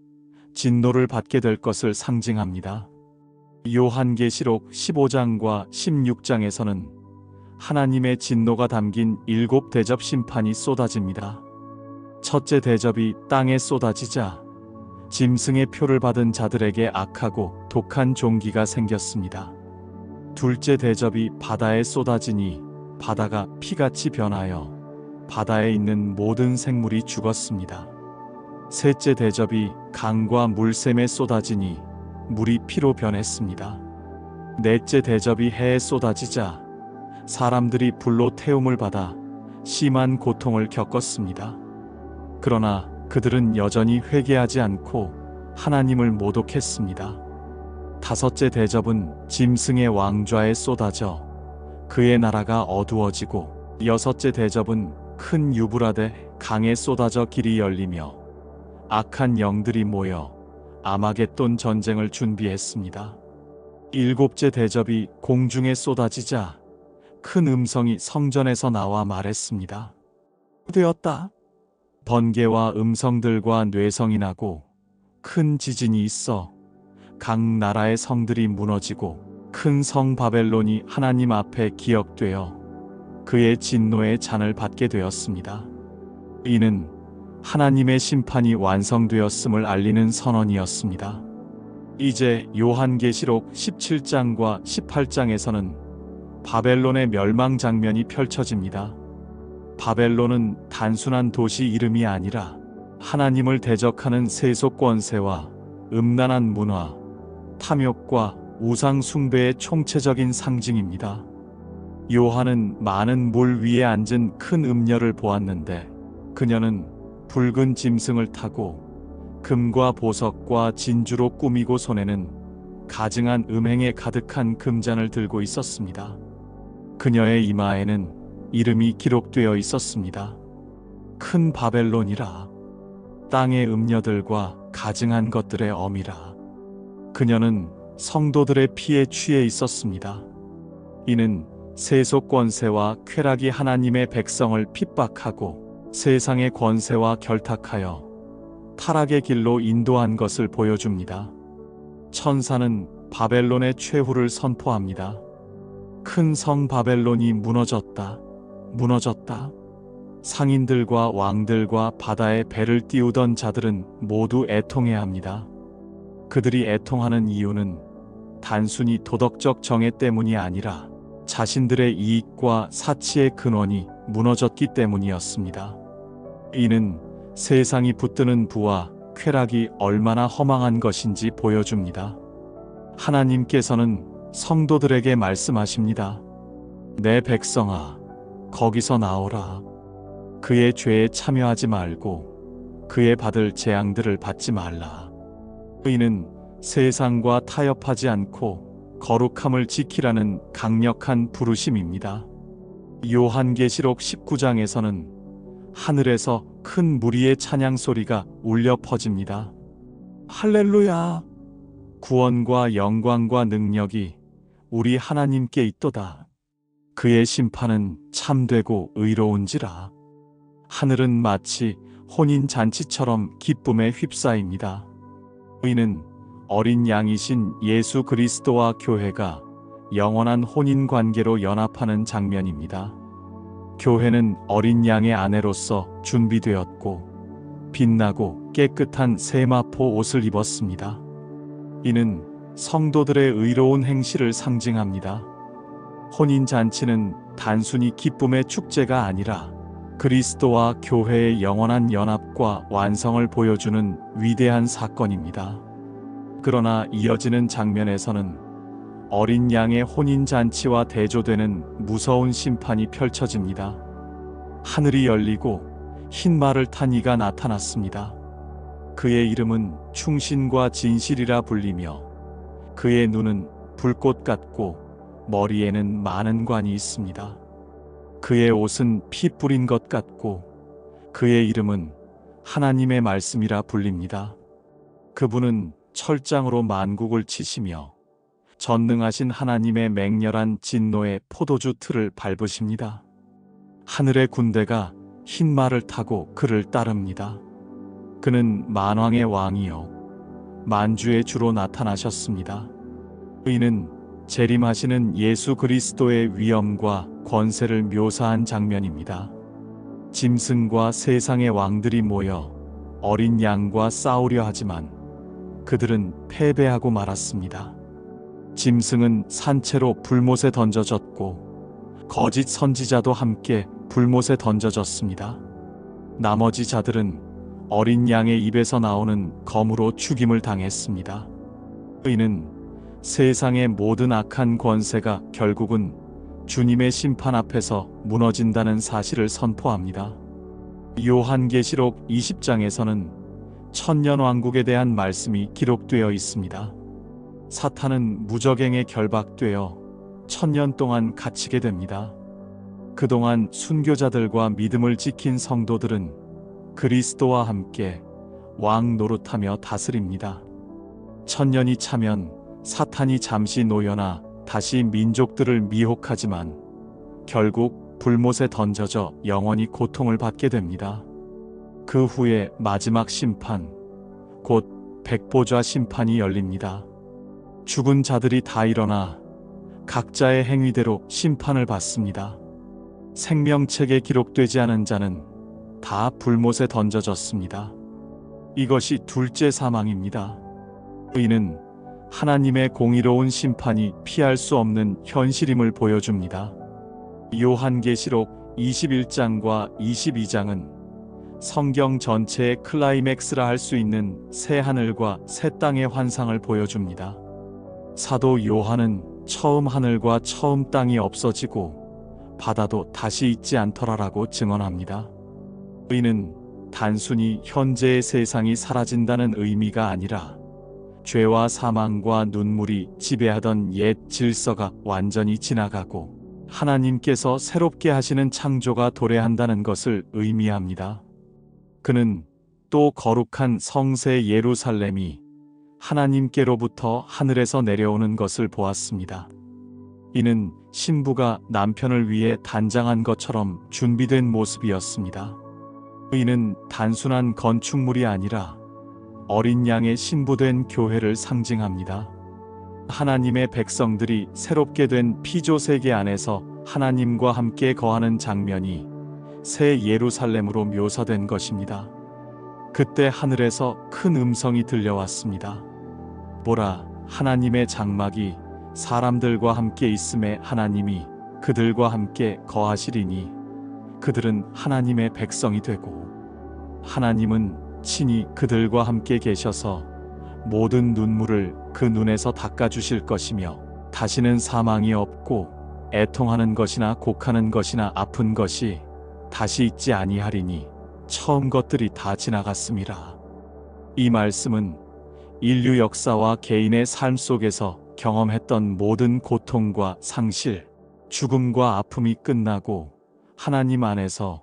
진노를 받게 될 것을 상징합니다. 요한계시록 15장과 16장에서는 하나님의 진노가 담긴 7대접 심판이 쏟아집니다. 첫째 대접이 땅에 쏟아지자 짐승의 표를 받은 자들에게 악하고 독한 종기가 생겼습니다. 둘째 대접이 바다에 쏟아지니 바다가 피같이 변하여 바다에 있는 모든 생물이 죽었습니다. 셋째 대접이 강과 물샘에 쏟아지니 물이 피로 변했습니다. 넷째 대접이 해에 쏟아지자 사람들이 불로 태움을 받아 심한 고통을 겪었습니다. 그러나 그들은 여전히 회개하지 않고 하나님을 모독했습니다. 다섯째 대접은 짐승의 왕좌에 쏟아져 그의 나라가 어두워지고 여섯째 대접은 큰 유브라데 강에 쏟아져 길이 열리며 악한 영들이 모여 아마겟돈 전쟁을 준비했습니다. 일곱째 대접이 공중에 쏟아지자 큰 음성이 성전에서 나와 말했습니다. 되었다. 번개와 음성들과 뇌성이 나고 큰 지진이 있어 각 나라의 성들이 무너지고 큰 성 바벨론이 하나님 앞에 기억되어 그의 진노의 잔을 받게 되었습니다. 이는 하나님의 심판이 완성되었음을 알리는 선언이었습니다. 이제 요한계시록 17장과 18장에서는 바벨론의 멸망 장면이 펼쳐집니다. 바벨론은 단순한 도시 이름이 아니라 하나님을 대적하는 세속 권세와 음란한 문화, 탐욕과 우상 숭배의 총체적인 상징입니다. 요한은 많은 물 위에 앉은 큰 음녀를 보았는데 그녀는 붉은 짐승을 타고 금과 보석과 진주로 꾸미고 손에는 가증한 음행에 가득한 금잔을 들고 있었습니다. 그녀의 이마에는 이름이 기록되어 있었습니다. 큰 바벨론이라, 땅의 음녀들과 가증한 것들의 어미라. 그녀는 성도들의 피에 취해 있었습니다. 이는 세속 권세와 쾌락이 하나님의 백성을 핍박하고 세상의 권세와 결탁하여 타락의 길로 인도한 것을 보여줍니다. 천사는 바벨론의 최후를 선포합니다. 큰 성 바벨론이 무너졌다. 무너졌다. 상인들과 왕들과 바다에 배를 띄우던 자들은 모두 애통해야 합니다. 그들이 애통하는 이유는 단순히 도덕적 정애 때문이 아니라 자신들의 이익과 사치의 근원이 무너졌기 때문이었습니다. 이는 세상이 붙드는 부와 쾌락이 얼마나 허망한 것인지 보여줍니다. 하나님께서는 성도들에게 말씀하십니다. 내 백성아, 거기서 나오라. 그의 죄에 참여하지 말고 그의 받을 재앙들을 받지 말라. 이는 세상과 타협하지 않고 거룩함을 지키라는 강력한 부르심입니다. 요한계시록 19장에서는 하늘에서 큰 무리의 찬양 소리가 울려 퍼집니다. 할렐루야! 구원과 영광과 능력이 우리 하나님께 있도다. 그의 심판은 참되고 의로운지라. 하늘은 마치 혼인잔치처럼 기쁨에 휩싸입니다. 이는 어린 양이신 예수 그리스도와 교회가 영원한 혼인관계로 연합하는 장면입니다. 교회는 어린 양의 아내로서 준비되었고 빛나고 깨끗한 세마포 옷을 입었습니다. 이는 성도들의 의로운 행실을 상징합니다. 혼인잔치는 단순히 기쁨의 축제가 아니라 그리스도와 교회의 영원한 연합과 완성을 보여주는 위대한 사건입니다. 그러나 이어지는 장면에서는 어린 양의 혼인잔치와 대조되는 무서운 심판이 펼쳐집니다. 하늘이 열리고 흰 말을 탄 이가 나타났습니다. 그의 이름은 충신과 진실이라 불리며 그의 눈은 불꽃 같고 머리에는 많은 관이 있습니다. 그의 옷은 피 뿌린 것 같고 그의 이름은 하나님의 말씀이라 불립니다. 그분은 철장으로 만국을 치시며 전능하신 하나님의 맹렬한 진노의 포도주 틀을 밟으십니다. 하늘의 군대가 흰 말을 타고 그를 따릅니다. 그는 만왕의 왕이요 만주의 주로 나타나셨습니다. 이는 재림하시는 예수 그리스도의 위엄과 권세를 묘사한 장면입니다. 짐승과 세상의 왕들이 모여 어린 양과 싸우려 하지만 그들은 패배하고 말았습니다. 짐승은 산채로 불못에 던져졌고 거짓 선지자도 함께 불못에 던져졌습니다. 나머지 자들은 어린 양의 입에서 나오는 검으로 죽임을 당했습니다. 이는 세상의 모든 악한 권세가 결국은 주님의 심판 앞에서 무너진다는 사실을 선포합니다. 요한계시록 20장에서는 천년왕국에 대한 말씀이 기록되어 있습니다. 사탄은 무적행에 결박되어 천년 동안 갇히게 됩니다. 그동안 순교자들과 믿음을 지킨 성도들은 그리스도와 함께 왕 노릇하며 다스립니다. 천년이 차면 사탄이 잠시 놓여나 다시 민족들을 미혹하지만 결국 불못에 던져져 영원히 고통을 받게 됩니다. 그 후에 마지막 심판, 곧 백보좌 심판이 열립니다. 죽은 자들이 다 일어나 각자의 행위대로 심판을 받습니다. 생명책에 기록되지 않은 자는 다 불못에 던져졌습니다. 이것이 둘째 사망입니다. 이는 하나님의 공의로운 심판이 피할 수 없는 현실임을 보여줍니다. 요한계시록 21장과 22장은 성경 전체의 클라이맥스라 할 수 있는 새 하늘과 새 땅의 환상을 보여줍니다. 사도 요한은 처음 하늘과 처음 땅이 없어지고 바다도 다시 있지 않더라라고 증언합니다. 이는 단순히 현재의 세상이 사라진다는 의미가 아니라 죄와 사망과 눈물이 지배하던 옛 질서가 완전히 지나가고 하나님께서 새롭게 하시는 창조가 도래한다는 것을 의미합니다. 그는 또 거룩한 성새 예루살렘이 하나님께로부터 하늘에서 내려오는 것을 보았습니다. 이는 신부가 남편을 위해 단장한 것처럼 준비된 모습이었습니다. 이는 단순한 건축물이 아니라 어린 양의 신부된 교회를 상징합니다. 하나님의 백성들이 새롭게 된 피조 세계 안에서 하나님과 함께 거하는 장면이 새 예루살렘으로 묘사된 것입니다. 그때 하늘에서 큰 음성이 들려왔습니다. 보라, 하나님의 장막이 사람들과 함께 있음에 하나님이 그들과 함께 거하시리니 그들은 하나님의 백성이 되고 하나님은 친히 그들과 함께 계셔서 모든 눈물을 그 눈에서 닦아주실 것이며 다시는 사망이 없고 애통하는 것이나 곡하는 것이나 아픈 것이 다시 있지 아니하리니 처음 것들이 다 지나갔음이라. 이 말씀은 인류 역사와 개인의 삶 속에서 경험했던 모든 고통과 상실, 죽음과 아픔이 끝나고 하나님 안에서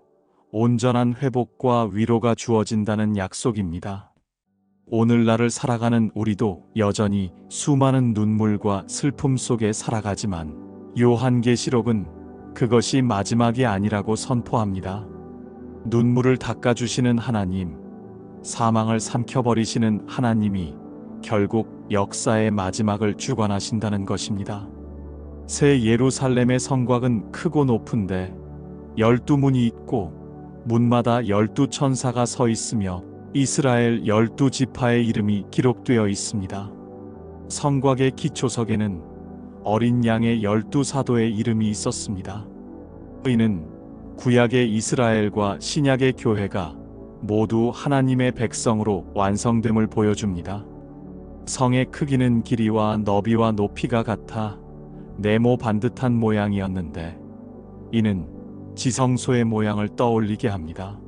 온전한 회복과 위로가 주어진다는 약속입니다. 오늘날을 살아가는 우리도 여전히 수많은 눈물과 슬픔 속에 살아가지만 요한계시록은 그것이 마지막이 아니라고 선포합니다. 눈물을 닦아주시는 하나님, 사망을 삼켜버리시는 하나님이 결국 역사의 마지막을 주관하신다는 것입니다. 새 예루살렘의 성곽은 크고 높은데 12문이 있고 문마다 12천사가 서 있으며 이스라엘 12지파의 이름이 기록되어 있습니다. 성곽의 기초석에는 어린 양의 12사도의 이름이 있었습니다. 이는 구약의 이스라엘과 신약의 교회가 모두 하나님의 백성으로 완성됨을 보여줍니다. 성의 크기는 길이와 너비와 높이가 같아 네모 반듯한 모양이었는데 이는 지성소의 모양을 떠올리게 합니다.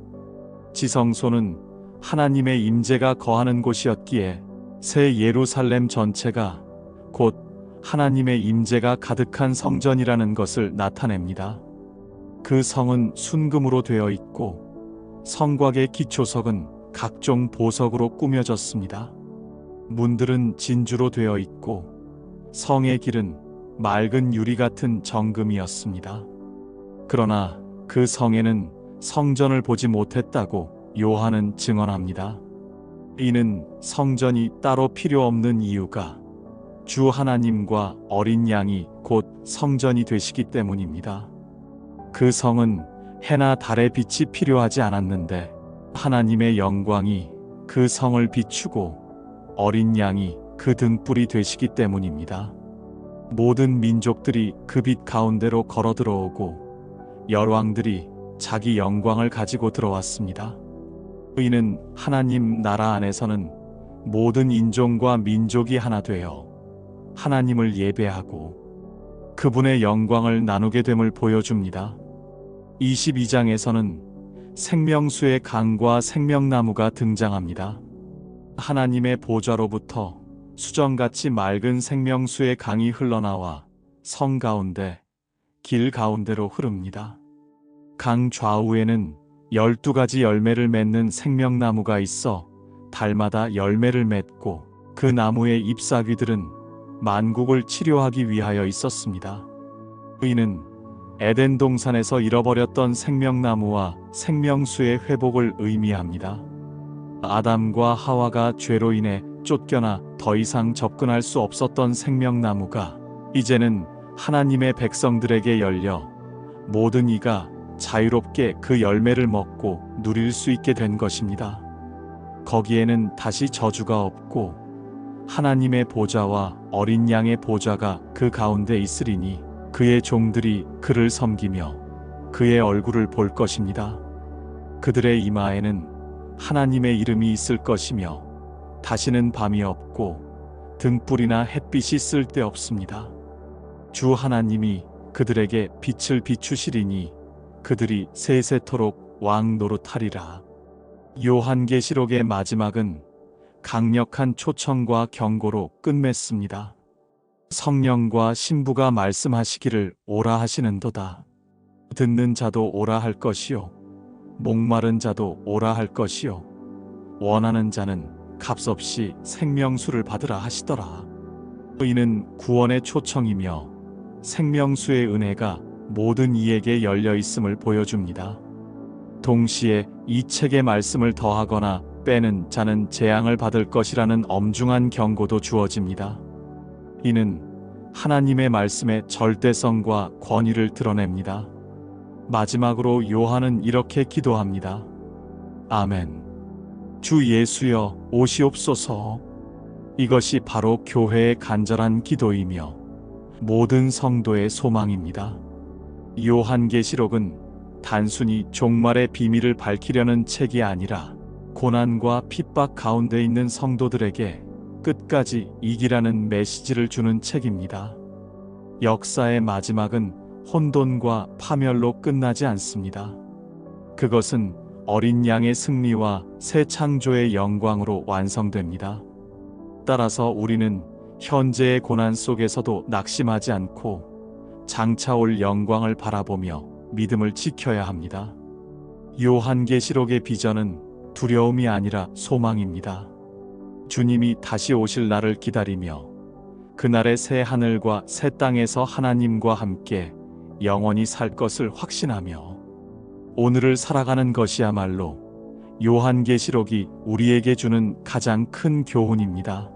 지성소는 하나님의 임재가 거하는 곳이었기에 새 예루살렘 전체가 곧 하나님의 임재가 가득한 성전이라는 것을 나타냅니다. 그 성은 순금으로 되어 있고 성곽의 기초석은 각종 보석으로 꾸며졌습니다. 문들은 진주로 되어 있고 성의 길은 맑은 유리 같은 정금이었습니다. 그러나 그 성에는 성전을 보지 못했다고 요한은 증언합니다. 이는 성전이 따로 필요 없는 이유가 주 하나님과 어린 양이 곧 성전이 되시기 때문입니다. 그 성은 해나 달의 빛이 필요하지 않았는데 하나님의 영광이 그 성을 비추고 어린 양이 그 등불이 되시기 때문입니다. 모든 민족들이 그 빛 가운데로 걸어 들어오고 열왕들이 자기 영광을 가지고 들어왔습니다. 이는 하나님 나라 안에서는 모든 인종과 민족이 하나 되어 하나님을 예배하고 그분의 영광을 나누게 됨을 보여줍니다. 22장에서는 생명수의 강과 생명나무가 등장합니다. 하나님의 보좌로부터 수정같이 맑은 생명수의 강이 흘러나와 성 가운데 길 가운데로 흐릅니다. 강 좌우에는 12가지 열매를 맺는 생명나무가 있어 달마다 열매를 맺고 그 나무의 잎사귀들은 만국을 치료하기 위하여 있었습니다. 이는 에덴 동산에서 잃어버렸던 생명나무와 생명수의 회복을 의미합니다. 아담과 하와가 죄로 인해 쫓겨나 더 이상 접근할 수 없었던 생명나무가 이제는 하나님의 백성들에게 열려 모든 이가 자유롭게 그 열매를 먹고 누릴 수 있게 된 것입니다. 거기에는 다시 저주가 없고 하나님의 보좌와 어린 양의 보좌가 그 가운데 있으리니 그의 종들이 그를 섬기며 그의 얼굴을 볼 것입니다. 그들의 이마에는 하나님의 이름이 있을 것이며 다시는 밤이 없고 등불이나 햇빛이 쓸데없습니다. 주 하나님이 그들에게 빛을 비추시리니 그들이 세세토록 왕 노릇하리라. 요한계시록의 마지막은 강력한 초청과 경고로 끝맺습니다. 성령과 신부가 말씀하시기를 오라 하시는도다. 듣는 자도 오라 할 것이요 목마른 자도 오라 할 것이요 원하는 자는 값없이 생명수를 받으라 하시더라. 이는 구원의 초청이며 생명수의 은혜가 모든 이에게 열려 있음을 보여줍니다. 동시에 이 책의 말씀을 더하거나 빼는 자는 재앙을 받을 것이라는 엄중한 경고도 주어집니다. 이는 하나님의 말씀의 절대성과 권위를 드러냅니다. 마지막으로 요한은 이렇게 기도합니다. 아멘. 주 예수여 오시옵소서. 이것이 바로 교회의 간절한 기도이며 모든 성도의 소망입니다. 요한계시록은 단순히 종말의 비밀을 밝히려는 책이 아니라 고난과 핍박 가운데 있는 성도들에게 끝까지 이기라는 메시지를 주는 책입니다. 역사의 마지막은 혼돈과 파멸로 끝나지 않습니다. 그것은 어린 양의 승리와 새 창조의 영광으로 완성됩니다. 따라서 우리는 현재의 고난 속에서도 낙심하지 않고 장차 올 영광을 바라보며 믿음을 지켜야 합니다. 요한계시록의 비전은 두려움이 아니라 소망입니다. 주님이 다시 오실 날을 기다리며 그날의 새 하늘과 새 땅에서 하나님과 함께 영원히 살 것을 확신하며 오늘을 살아가는 것이야말로 요한계시록이 우리에게 주는 가장 큰 교훈입니다.